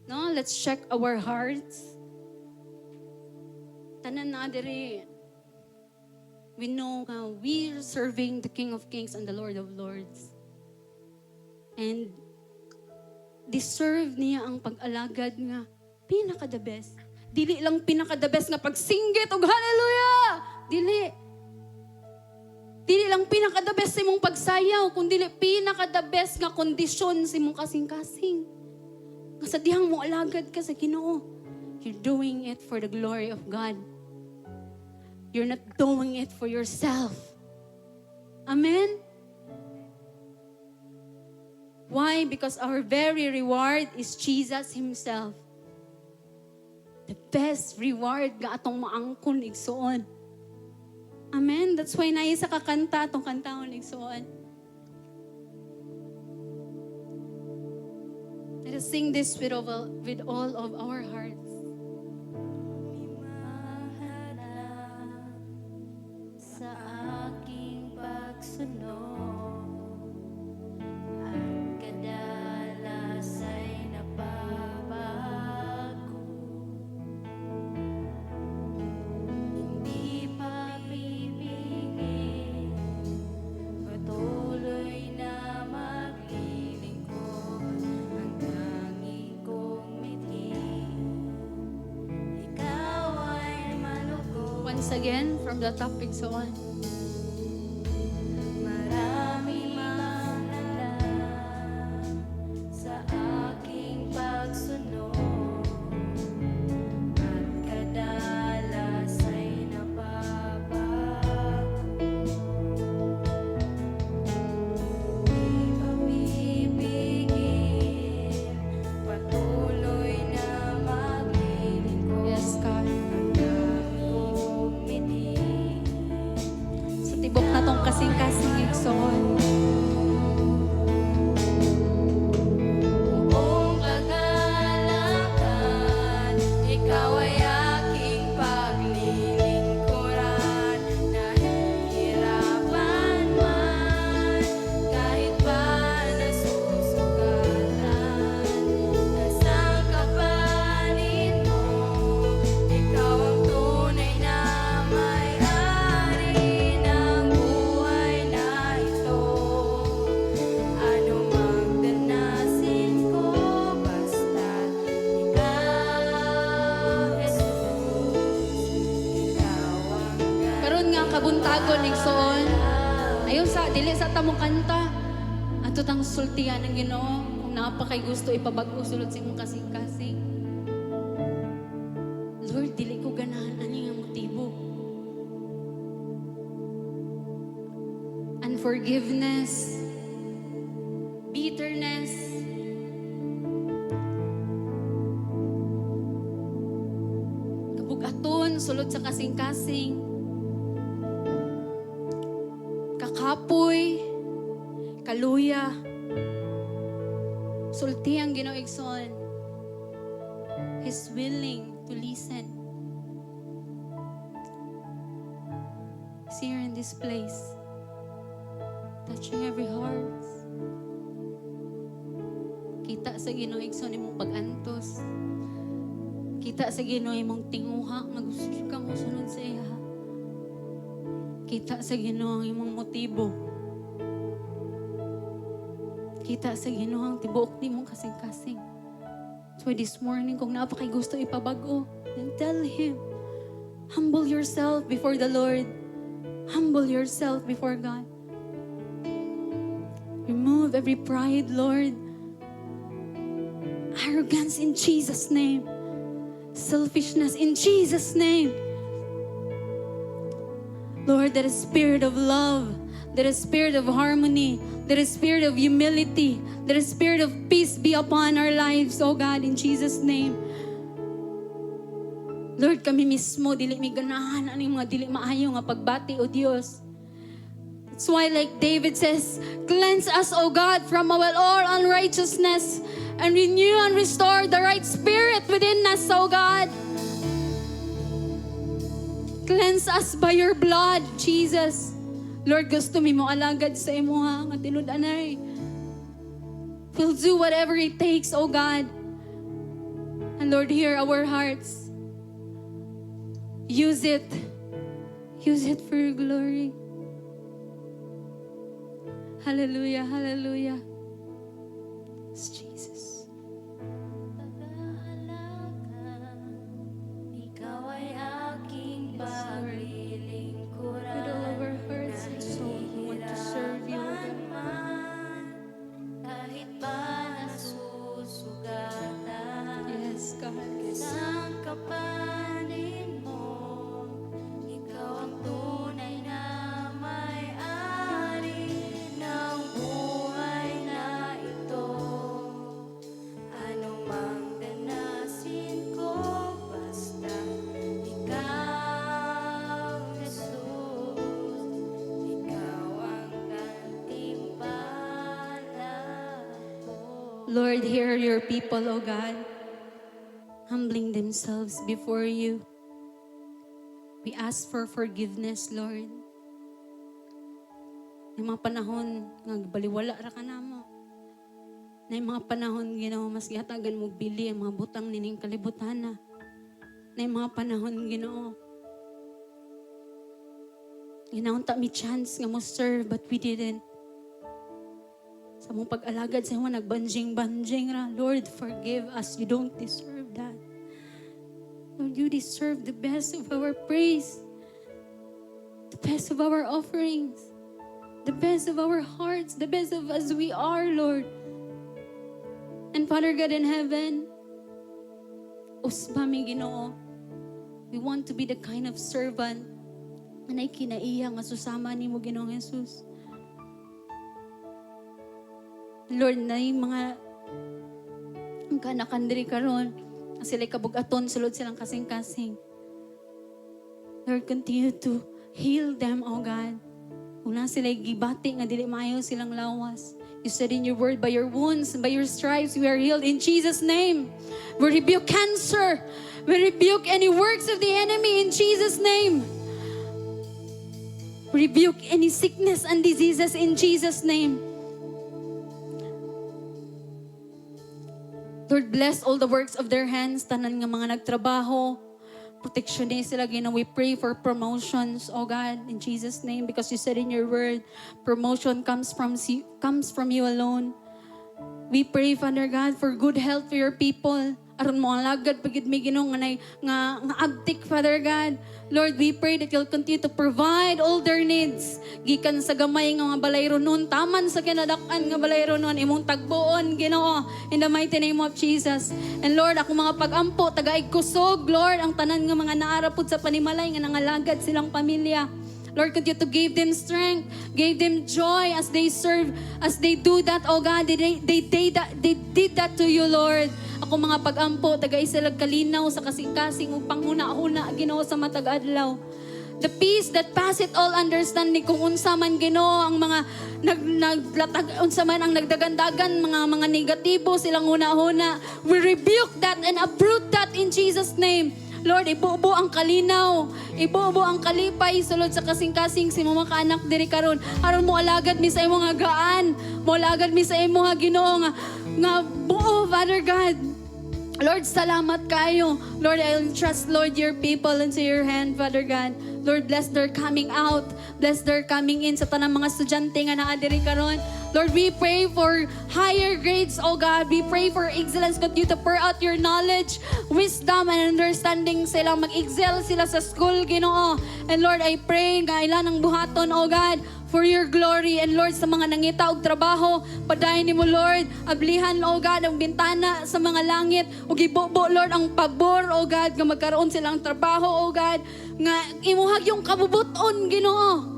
No, let's check our hearts. Tanan na diri. We know we're serving the King of Kings and the Lord of Lords. And deserve niya ang pag-alagad nga pinaka-the best. Dili lang pinaka-the best nga pagsinggit og hallelujah. Dili lang pinaka-the best sa imong pagsayaw, kundi pinaka-the best nga kondisyon sa imong kasing-kasing. Sa dihang mo alagad ka sa Ginoo. You're doing it for the glory of God. You're not doing it for yourself. Amen? Why? Because our very reward is Jesus Himself. The best reward ga atong maangkon igsuon. Amen? That's why naay sa kakanta atong kantahon igsuon. Let us sing this with all of our hearts. Sa aking pagsunod at kadalas ay nababago. Hindi pa pipigil, patuloy na maglilingkod hanggang ikong mitin. Ikaw ay malugod. Once again, from the topic so on. Marami mang alam sa aking pagsunod at kadalas ay napapago. igsoon. Ayaw sa, dili sa tamong kanta. Ato tang sultihan ng Ginoo. Kung napakay gusto ipabag-o sulod sa imong kasing-kasing. Lord, dili ko ganahan ani nga motibo. Unforgiveness, bitterness, kabugaton sulod sa kasing-kasing, kakapoy, kaluya, sulti ang Ginoo igsoon. He's willing to listen. He's here in this place, touching every heart. Kita sa Ginoo igsoon imong pag-antos. Kita sa Ginoo imong tinguha nga gusto kang mosunod sa iya. Kita sa Ginoo ang imong motibo. Kita sa Ginoo ang tibuok nimong kasing-kasing. So this morning, kung napakay gusto ipabago, then tell Him, humble yourself before the Lord. Humble yourself before God. Remove every pride, Lord. Arrogance in Jesus' name. Selfishness in Jesus' name. Lord, that is spirit of love, that is spirit of harmony, that is spirit of humility, that is spirit of peace be upon our lives, oh God, in Jesus' name. Lord, kami mismo, dili mi ganahan aning mga dili maayo nga pagbati, o Dios. That's why, like David says, cleanse us, O God, from all unrighteousness, and renew and restore the right spirit within us, O God. Cleanse us by your blood, Jesus. Lord, gusto mi mo alagad sa imo ha, nga tinud-anay. We'll do whatever it takes, O God. And Lord, hear our hearts. Use it. Use it for your glory. Hallelujah, hallelujah. It's Jesus. Ikaw ay aking paglilingkuran. With all of our hearts and soul, we want to serve you, O God. Kahit pa nasusugatan, Yes, God. isang kapanin mo, ikaw ang tunay na may-ari ng buhay na ito. Anumang danasin ko, basta ikaw, Jesus, ikaw ang gantimpala ko. Lord, hear your people, O God, humbling themselves before you. We ask for forgiveness, Lord. May mga panahon nga baliwala ra ka na mo. Na mga panahon, Ginoo, mas gihatagan mo bili ang mga butang nining kalibutan na. Na mga panahon, Ginoo, ginaunta mi chance nga mo serve, but we didn't. Sa mong pag-alagad sa imo, nagbanjing-banjing ra. Lord, forgive us. You don't deserve that. Lord, you deserve the best of our praise, the best of our offerings, the best of our hearts, the best of as we are, Lord. And Father God in heaven, usbami Ginoo, we want to be the kind of servant na kinaiya nga susama ni mo, Ginoong Jesus. Lord, na yung mga ang kanakandiri karon, sila kabugaton, sulod silang kasing-kasing. Lord, continue to heal them, O God. Kung na sila gibati nga dili maayo silang lawas. You said in your word, by your wounds and by your stripes, we are healed in Jesus' name. We rebuke cancer. We rebuke any works of the enemy in Jesus' name. We rebuke any sickness and diseases in Jesus' name. Lord, bless all the works of their hands, tanan nga mga nagtrabaho, protection din sila, Ginoo. We pray for promotions, oh God, in Jesus' name, because you said in your word, promotion comes from you alone. We pray, Father God, for good health for your people. Aron mo ang lagad pagid mi Ginoo nga agtik, Father God. Lord, we pray that you'll continue to provide all their needs. Gikan sa gamay nga mga balayro nun, taman sa kinadak-an nga balayro nun, imong tagbuon, Ginoo, in the mighty name of Jesus. And Lord, ako mga pag-ampo, tagaig kusog, Lord, ang tanan nga mga naarapod sa panimalay nga nangalagad silang pamilya. Lord, continue to give them strength, give them joy as they serve, as they do that, oh God. They did that to you, Lord. Ako mga pag-ampo, taga-isalag kalinaw sa kasing-kasing upang huna-huna, Ginoo, sa matag adlaw. The peace that passeth all understanding, kung unsa man, Ginoo, ang mga naglatag, unsa man ang nagdagandagan, mga negatibo silang huna-huna. We rebuke that and uproot that in Jesus' name. Lord, ibubo ang kalinaw, ibubo ang kalipay sulod sa kasing-kasing si mga kaanak diri karon. Aron mo alagad mi sa imo nga gaan, mo alagad mi sa imo nga Ginoo nga buo, Father God. Lord, salamat kayo. Lord, I trust, Lord, your people into your hand, Father God. Lord, bless their coming out. Bless their coming in sa tanang mga estudyante nga naa diri karon. Lord, we pray for higher grades, oh God. We pray for excellence. Continue to pour out your knowledge, wisdom, and understanding sila. Mag-excel sila sa school, Ginoo. And Lord, I pray nga ilan ang buhaton, oh God, for your glory. And Lord, sa mga nangita og trabaho, padayon nimo, Lord, ablihan, oh God, ang bintana sa mga langit. Ug ibubo, Lord, ang pabor, oh God, nga magkaroon silang trabaho, oh God, nga imuhag yung kabubuton, Ginoo.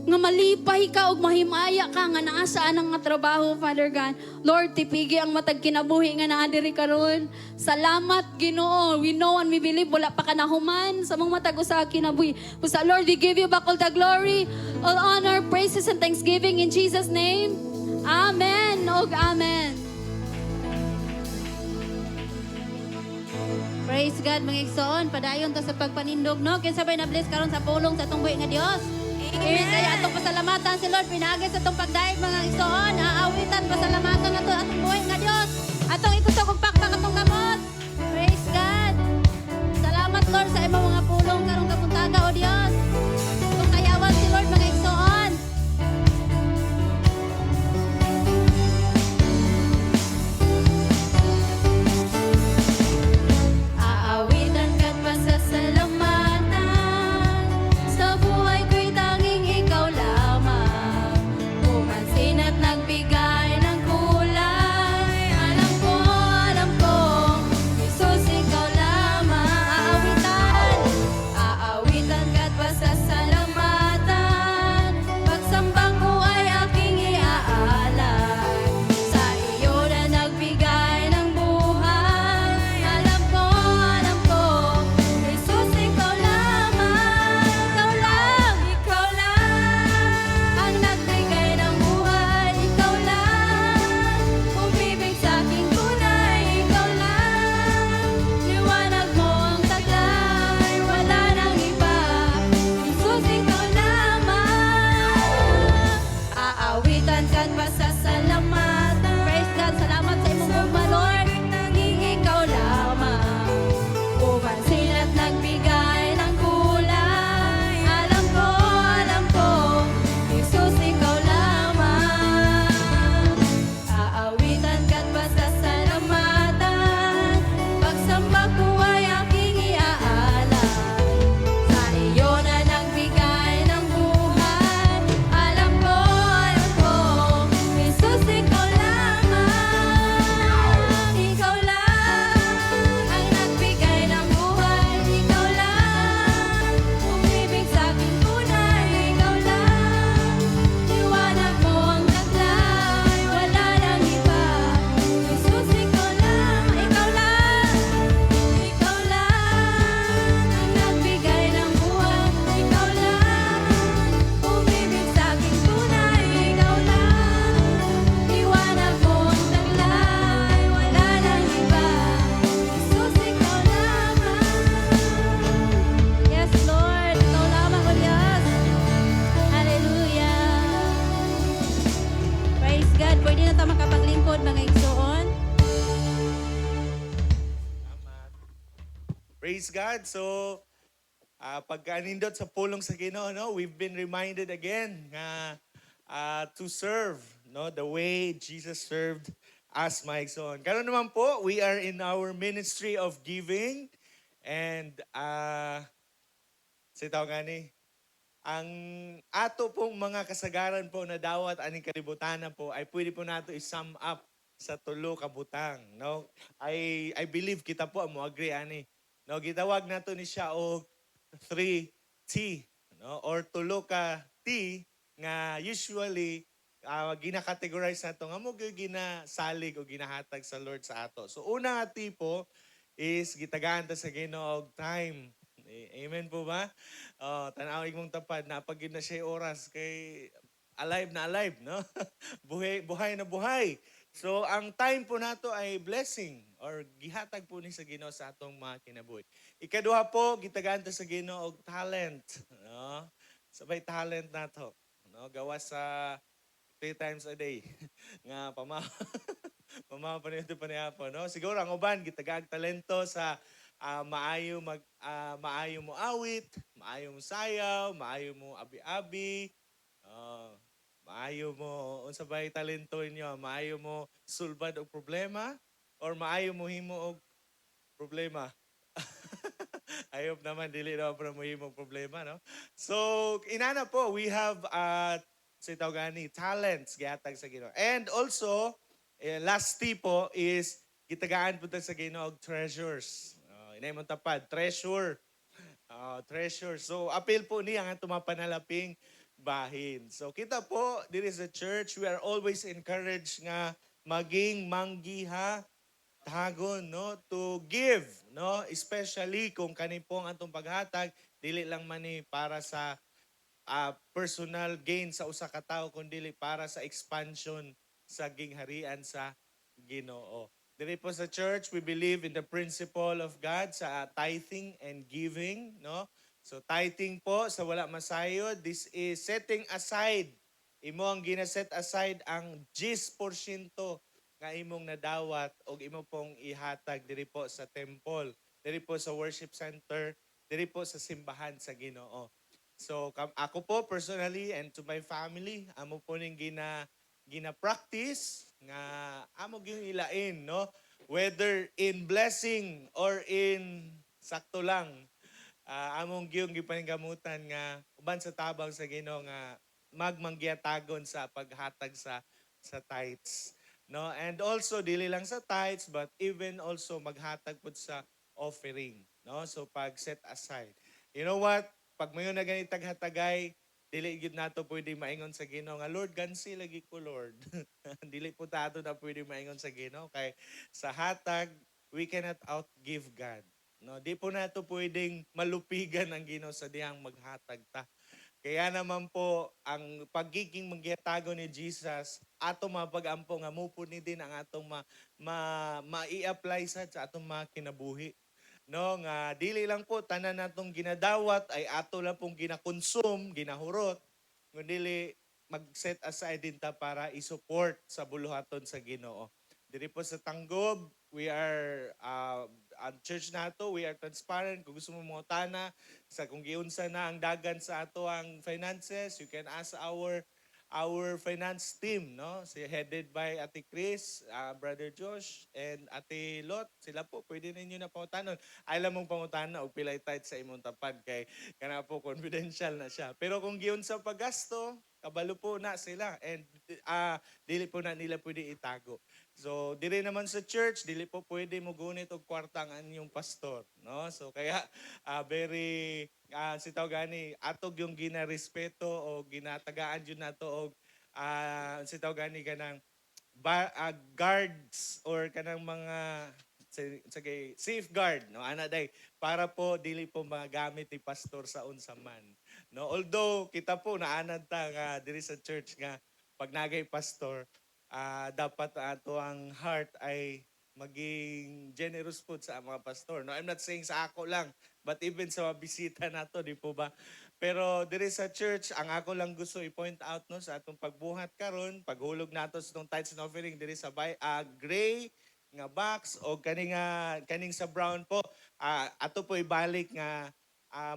Nga malipay ka ug mahimaya ka nga naa saan ang nga trabaho, Father God. Lord, tipigi ang matag kinabuhi nga naa diri karon. Salamat, Ginoo. We know and we believe wala pa kanahuman sa mga matag usa kinabuhi. Busa, Lord, we give you back all the glory, all honor, praises, and thanksgiving in Jesus' name. Amen. Og amen. Praise God, mga igsoon. Padayon to sa pagpanindog, no? Kaya sabay na bless karon sa pulong sa atong buhi nga Dios. Amen. Kaya atong pasalamatan si Lord. Pinagay sa atong pagdaig, mga igsoon. Aawitan, pasalamatan na to atong buhi nga Dios. Atong ikusog og pakpak atong gamot. Praise God. Salamat, Lord, sa imong mga pulong karong kapuntaga, o Dios. Kung kayawan si Lord, mga igsoon. Aawitan ka't pasasalamatan, sa buhay ko'y tanging ikaw lamang. Pumansin at nagbigay ng kulay. Alam ko, Jesus, ikaw lamang. Aawitan ka't pasasalamatan, pagsambang ko ay aking iaalay. Sa iyo na nagbigay ng buhay. Alam ko, Jesus, ikaw lamang. Ikaw lang ang nagbigay ng buhay. Ikaw lang umibig sa aking tunay. Ikaw lang, liwanag mo ang taglay. Wala nang iba, Jesus, ikaw lamang. Aawitan ka't pasasalamatan. Praise God. Salamat sa imong gugma, Lord. Naging ikaw lamang. Pumansin at nagbigay ng kulay. Alam ko, Jesus, ikaw lamang. Aawitan ka't pasasalamatan, pagsamba ko ay aking iaalay. Sa iyo na nagbigay ng buhay. Alam ko, Jesus, ikaw lamang. Ikaw lang ang nagbigay ng buhay. Ikaw lang umibig sa aking tunay. Ikaw lang, liwanag mo ang taglay. Wala nang iba, Jesus, ikaw lang. Ikaw lang ang nagbigay ng buhay. Ikaw lang umibig sa aking tunay. Ikaw lang, liwanag mo ang taglay. Wala nang iba, Jesus, ikaw lamang. Yes, Lord. Ikaw lamang, o Diyos. Hallelujah. Praise God. Pwede na tayo makapaglingkod, mga igsoon. Praise God. So, pagka nindot sa pulong sa Ginoo, no, we've been reminded again nga to serve, no, the way Jesus served as maigsoon. Karon naman po, we are in our ministry of giving and sitaw gani ang ato pong mga kasagaran po na dawat aning kalibutan po ay pwede po nato i-sum up sa tulo ka butang, no? I believe kita po mo agree ani. No, gitawag nato ni siya og 3T, no? Or tulo ka T nga usually gina-categorize nato nga mo gyud ginasalig o ginahatag sa Lord sa ato. So una nga T po is gitagaan ta sa Ginoo og time. Amen po ba? Tanawig mong tapad, napagid na siya oras kay alive na alive, no? buhay na buhay. So, ang time po nato ay blessing or gihatag po ni sa Ginoo sa atong mga kinabuhi. Ikaduha po, gitagaan ta sa Ginoo og talent, no? Sabay talent nato, no? Gawa sa 3 times a day nga pamaw pa niya, no? Siguro ang uban gitagaan talento sa maayo mo awit, maayo mo sayaw, maayo mo abi-abi, maayo mo unsa bay talento inyo, maayo mo sulbad og problema or maayo mo himo og problema. I hope naman dili na para mo himo og problema, no? So inana po, we have sitaw gani talents gihatag sa Ginoo. And also last tip po is gitagaan po ta sa Ginoo og treasures. Inay mo tapad, treasure. Treasure. So, appeal po niya ang atong mga panalaping bahin. So, kita po, there is a church, we are always encouraged nga maging manggiha tagon, no? To give, no? Especially kung kani po ang atong paghatag, dili lang man ni para sa personal gain sa usa ka tawo kundi para sa expansion sa gingharian sa Ginoo. Diri po sa church, we believe in the principle of God sa tithing and giving, no? So tithing po sa wala masayod, this is setting aside. Imo ang gina-set aside ang 10% nga imong nadawat o imo pong ihatag diri po sa temple, diri po sa worship center, diri po sa simbahan sa Ginoo. So ako po personally and to my family, amo po ning gina-practice nga amo gyud ilain, no? Whether in blessing or in sakto lang, among gyud gipaninggamutan nga uban sa tabang sa Ginoo nga magmanggiyatagon sa paghatag sa tithes, no? And also dili lang sa tithes but even also maghatag pud sa offering, no? So pag set aside. You know what? Pag mayon na ganitag hatagay, dili gid nato pwede maingon sa Ginoo nga Lord gansi lagi ko Lord. Dili po tato na pwede maingon sa Ginoo kay sa hatag we cannot outgive God. No, di po nato pwedeng malupigan ang Ginoo sa diyang maghatag ta. Kaya naman po ang pagiging magyatago ni Jesus ato mapag-ampo nga mupo ni din ang atong ma-i-apply sa atong mga kinabuhi. No, nga dili lang po tanan natong ginadawat ay ato lang pong ginakonsume, ginahurot, kundi mag-set aside din ta para i-support sa buluhaton sa Ginoo. Diri po sa Tanggob, we are ang church nato, we are transparent. Kung gusto mo mangutana sa kung giunsa na ang dagan sa ato ang finances, you can ask our finance team, no? Headed by Ate Chris, Brother Josh, and Ate Lot. Sila po, pwede ninyo na pangutanon. Alam mong pangutanon o pilay tight sa imong tapad kay kana po confidential na siya. Pero kung giyon sa paggasto, kabalo po na sila and dili po na nila pwede itago. So, dili naman sa church, dili po pwede mo gunit og kwarta ang inyong pastor, no? So, kaya very sitaw gani atog yung ginarespeto o ginatagaan jud nato og sitaw gani kanang guards or kanang mga sige safeguard, no, ana day para po dili po magamit ni pastor sa unsa man, no? Although kita po naanad ta nga diri sa church nga pag nagay pastor dapat ato ang heart ay maging generous po sa mga pastor. No, I'm not saying sa ako lang, but even sa mga bisita nato, di po ba? Pero diri sa church, ang ako lang gusto i-point out no sa atong pagbuhat karon, paghulog nato sa itong tithes and offering diri sa gray nga box o kaning sa brown po, ato po ibalik nga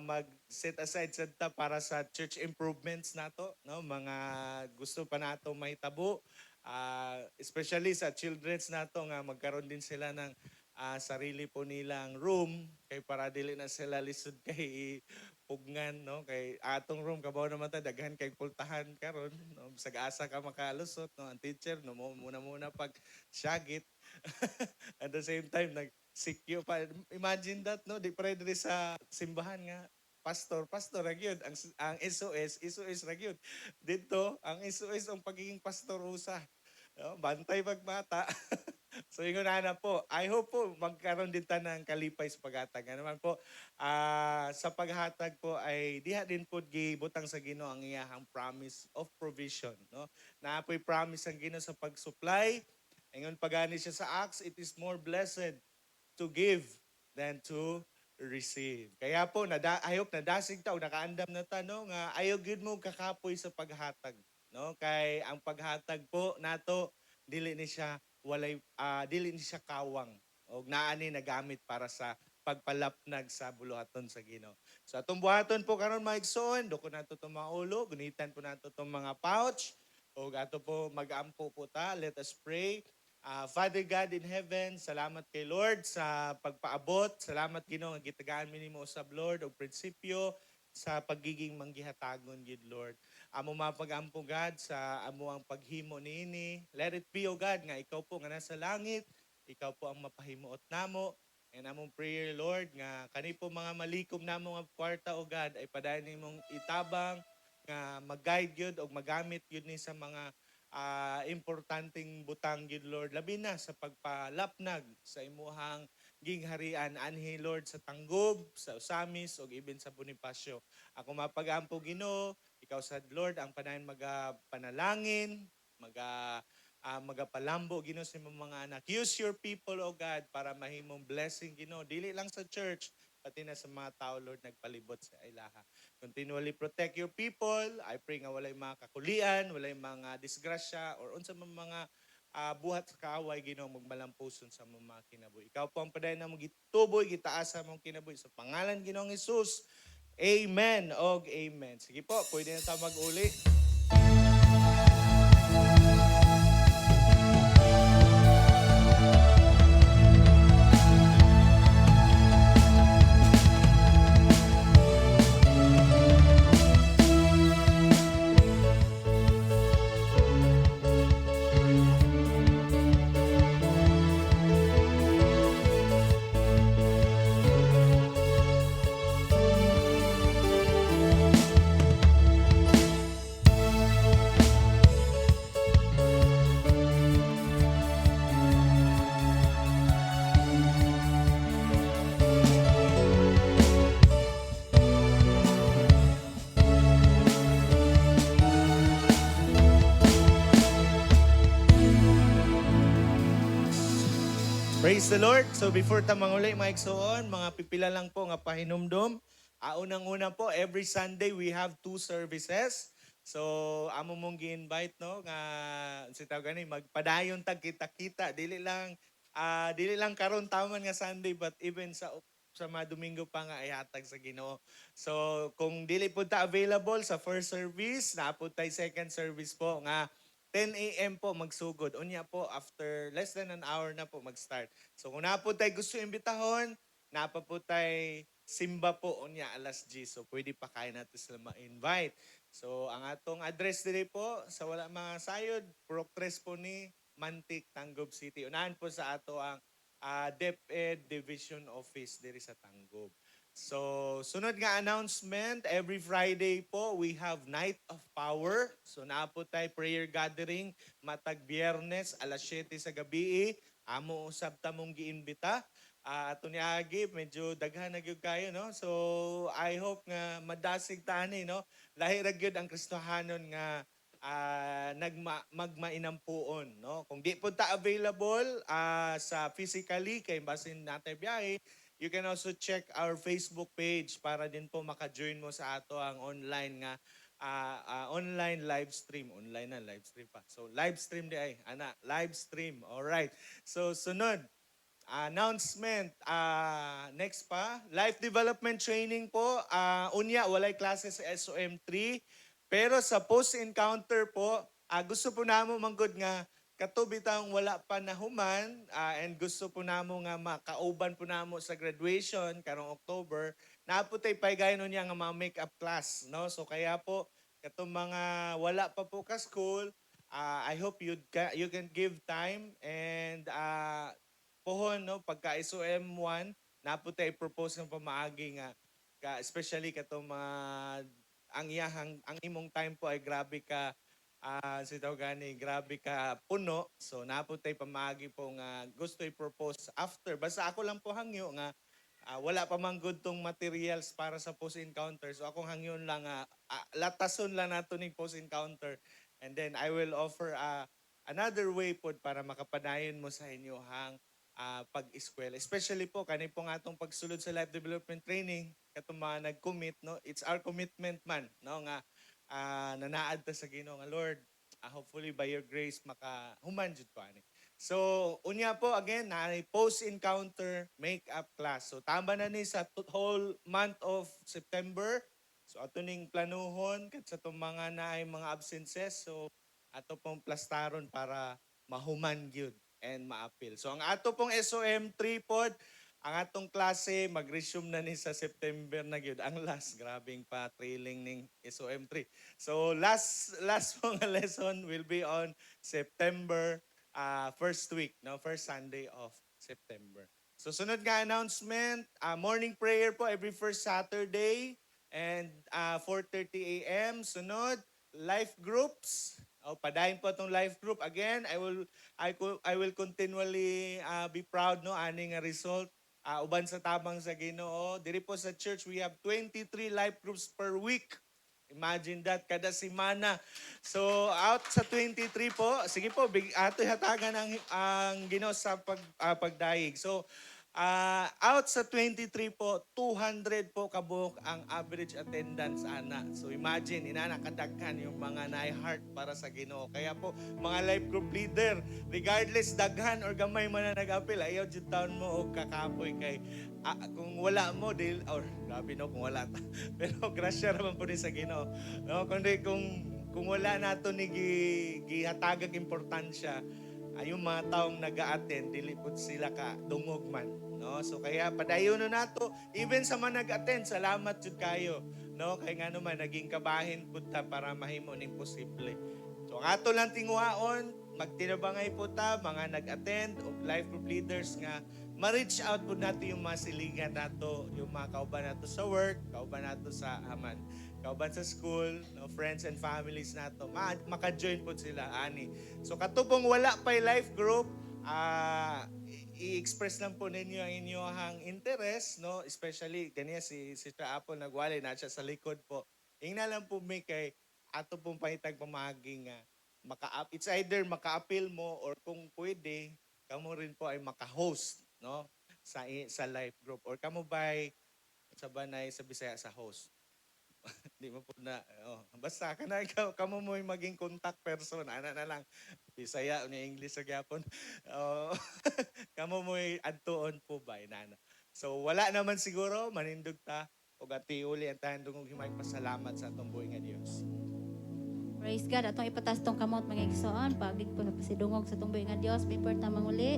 mag-set aside sa para sa church improvements nato, no? Mga gusto pa nato mahitabo, especially sa children's nato nga magkaroon din sila ng sarili po nilang room kay para dili na sila lisod kay pugnan, no? Kay atong room kabaw naman ta daghan kay pultahan karon, no? Sag-asa ka makalusot, no? Ang teacher no muna pag syagit. At the same time secure pa. Imagine that, no? Di pa rin sa simbahan nga. Pastor ra gyud ang SOS ra gyud. Dito ang SOS ang pagiging pastor usa. No? Bantay pagmata. So ingon na po. I hope po magkaroon din ta ng kalipay sa paghatag. Nga naman po sa paghatag po ay diha din po gibutang sa Ginoo ang iyahang promise of provision, no? Naapoy promise ang Ginoo sa pag-supply. Ingon pagani siya sa Acts, it is more blessed to give than to receive. Kaya po, I hope nadasig ta o nakaandam na ta, no, nga ayaw gid mo kakapoy sa paghatag. No? Kay ang paghatag po nato, dili ni siya dili ni siya kawang. O naani nagamit para sa pagpalapnag sa buluhaton sa Ginoo. So atong buhaton po karon mga igsoon, doko nato itong mga ulo, gunitan po nato itong mga pouch, o ato po mag-ampo po ta. Let us pray. Father God in heaven, salamat kay Lord sa pagpaabot. Salamat Ginoo nga gitagaan mi nimo usab Lord og prinsipyo sa pagiging manggihatagon gid Lord. Amo mapagampo God sa amo ang paghimo niini. Let it be O God nga ikaw po nga nasa langit, ikaw po ang mapahimuot namo. And among prayer Lord nga kani po mga malikom namo nga kwarta O God ay padayon nimong itabang nga mag-guide gyud og magamit gyud ni sa mga importanteng butang gid Lord, labi na sa pagpalapnag sa imuhang gingharian anhi Lord sa Tanggob, sa Usamis ug even sa Bonifacio. Ako mapagampo Ginoo, ikaw sad Lord ang panayon panalangin, magapalambo Ginoo sa imong mga anak. Use your people O God para mahimong blessing Ginoo dili lang sa church pati na sa mga tao Lord nagpalibot sa ilaha. Continually protect your people. I pray nga walay mga kakulian, walay mga disgrasya, or unsa man mga buhat sa kaaway Ginoo magmalampuson sa mga kinabuhi. Ikaw po ang padayon na mong gituboy, gitaas sa mong kinabuhi. Sa pangalan Ginoong Hesus, Amen og Amen. Sige po, pwede na tayo mag-uli. Praise the Lord. So before ta manguli mga igsoon, mga pipila lang po nga pahinumdom. Unang-una po, every Sunday we have 2 services. So amo mong gi-invite no nga si tawag gani magpadayon tag kita-kita dili lang karon taman nga Sunday but even sa mga Domingo pa nga ihatag sa Ginoo. So kung dili po ta available sa first service, naapod tay second service po nga 10 a.m. po magsugod. Unya po, after less than an hour na po mag-start. So kung napo tayo gusto imbitahon, napa po tayo simba po unya alas 10. So pwede pa kayo natin sila ma-invite. So ang atong address diri po, sa wala mga sayod, Proctres po ni Mantik, Tanggob City. Unahan po sa ato ang DepEd Division Office diri sa Tanggob. So, sunod nga announcement, every Friday po, we have Night of Power. So, naapot tayo prayer gathering, matag Biyernes, alas 7 sa gabi. Amo usab ta mong giimbita. Ato ni Agi, medyo daghan na gyud kayo, no? So, I hope nga madasig tani, no? Lahi ra gyud ang Kristohanon nga magmainampuon, no? Kung di po ta available sa physically kay basin natin biyahe, you can also check our Facebook page para din po maka-join mo sa ato ang online nga online live stream. Online na live stream pa. So live stream di ay live stream. All right. So sunod announcement. Next pa, life development training po. Unya, walay klase sa SOM3. Pero sa post-encounter po, gusto po namo manggod nga katubitang wala pa nahuman and gusto po namo nga makauban po namo sa graduation karong October. Naaputay paygayon niya nga mga makeup class, no? So kaya po katong mga wala pa po ka school, I hope you can give time and pohon no pagka SOM 1 naputay propose ng pamaagi nga especially katong mga ang imong time po ay grabe ka sitaw gani grabe ka puno, so naputay pamaagi po nga gusto i-propose after basta ako lang po hangyo nga wala pa man good tong materials para sa post encounter, so akong hangyon lang latason lang nato ning post encounter and then I will offer another way po para makapadayon mo sa inyo hang pag-eskwela. Especially po, kani po nga atong pagsulod sa life development training, katong mga nag-commit, no? It's our commitment man, no? Nga nanaad ta sa Ginoo nga Lord, hopefully by your grace makahuman jud ko ani. So, unya po again, na post-encounter makeup class. So, tamba na ni sa whole month of September. So, ato ning planuhon kat sa itong mga naay mga absences. So, ato pong plastaron para mahuman gyud and ma-appeal. So, ang ato pong SOM3 pod, ang atong klase mag-resume na ni sa September na gyud. Ang last, grabing pa trailing ning SOM3. So, last pong lesson will be on September first week, no? First Sunday of September. So, sunod nga announcement, morning prayer po every first Saturday and 4:30 a.m. Sunod, life groups. Padayon po itong life group. Again, I will continually be proud no ani nga result. Uban sa tabang sa Ginoo. Diri po sa church we have 23 life groups per week. Imagine that kada semana. So out sa 23 po, sige po ato hatagan ang Ginoo sa pagdaig. So out sa 23 po, 200 po kabuok ang average attendance ana. So imagine, inanakadaghan yung mga naay-heart para sa Ginoo. Kaya po, mga life group leader, regardless daghan or gamay man na nag-apil, ayaw dyan taon mo o kakapoy kay kung wala mo, or grabe no, kung wala ta. Pero grasya naman po ni sa Ginoo. No? Kundi kung wala nato ni gihatagag importansya, yung mga taong nag-a-attend, dili po sila ka dungog man, no? So kaya padayon nato, even sa mga nag-attend, salamat jud kayo, no? Kay nga naman naging kabahin pud ta para mahimo ning posible. So ang ato lang tinguhaon, magtinabangay po ta mga nag-attend o life group leaders nga ma-reach out po nato yung mga silingan nato, yung mga kauban nato sa work, kauban nato sa haman, kauban sa school, no, friends and families nato, maka-join po sila ani. So katubong wala pay life group, i-express lang po ninyo ang inyong interest, no, especially ganiya si Sister Apple nagwalay na siya sa likod po. Ingna lang po may kay ato pong pahitag pamaging it's either maka-appeal mo or kung pwede kamo rin po ay maka-host, no, sa life group or kamo by sa banay sa Bisaya sa host. Di mo po na basta kana kamo mo maging contact person ana na lang Bisaya ni English sa gyapon. Kamo mo adtuon po ba inana. So wala naman siguro manindog ta og atiuli ang tahan dungog himay pasalamat sa atong buhi nga Dios. Praise God. Atong ipatas tong kamot mga igsoon. Paglig po na pasidungog sa tong buhi nga Dios. Paper ta manguli.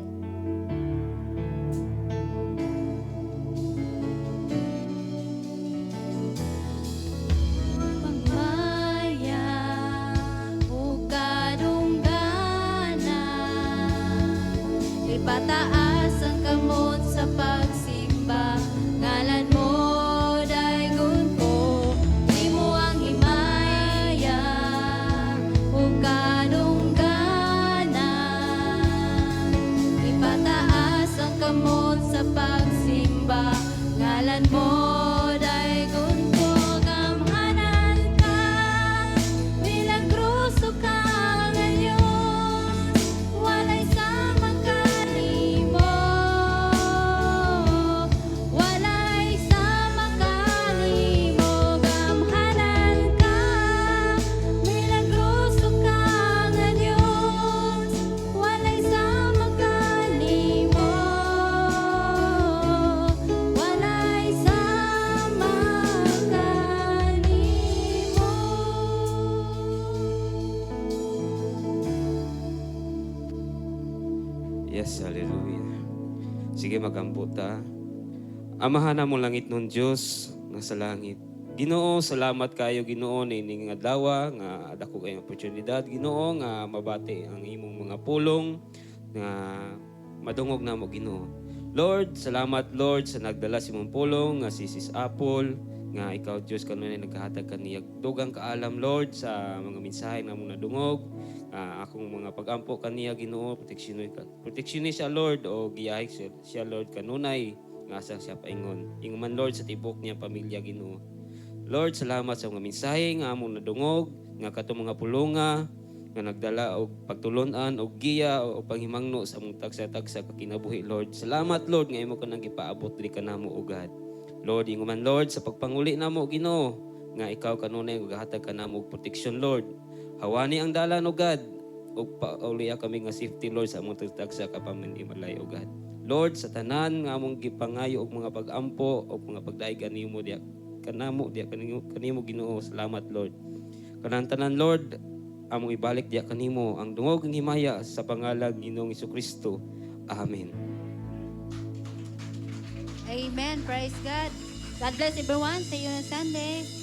Magmaya ug kadungganan, ipataas ang kamot sa pagsimba, ngalan mo daygon ko, imo ang himaya ug kadungganan, ipataas ang kamot sa pagsimba, ngalan mo daygon ko, gamhanan ka, milagroso ka nga Diyos, walay sama kanimo, walay sama kanimo, gamhanan ka, milagroso ka nga Diyos, walay sama kanimo. Yes, hallelujah. Sige, magampo ta. Amahan na mo langit nun Diyos nasa langit. Ginoo, salamat kayo Ginoo na ining adlaw nga dako kayong oportunidad Ginoo nga mabati ang imong mga pulong nga madungog na mo Ginoo. Lord, salamat Lord sa nagdala si mong pulong nga si Sis Apple nga ikaw Diyos kanunay naghahatag kaniyag dugang kaalam Lord sa mga mensahe nga mong nadungog. Akong mga pag-ampo kaniya Ginoo, proteksyon siya Lord o giyahi siya Lord kanunay nga asa siya paingon. Inguman Lord sa tibok niya pamilya Ginoo. Lord, salamat sa mga mensahe nga among nadungog, nga katong mga pulunga, nga nagdala og pagtulunan og giya o panghimangno sa among tagsa-tagsa kakinabuhi Lord. Salamat Lord nga imo kanang gipaabot diri kanamo o God. Lord, inguman Lord sa pagpanguli namo Ginoo, nga ikaw kanunay gahatag kanamo og proteksyon Lord. Hawani ang dalan o God, ug pauliya kami nga safety Lord sa among tagsa kapamanhimalay o God. Lord, sa tanan nga among gipangayo og mga pag-ampo o mga pagdaig kanimo diya kanimo Ginoo. Salamat Lord. Kanang tanan Lord, among ibalik diya kanimo ang dungog ng himaya sa pangalan Ginoong Jesucristo. Amen. Amen. Praise God. God bless everyone. See you on Sunday.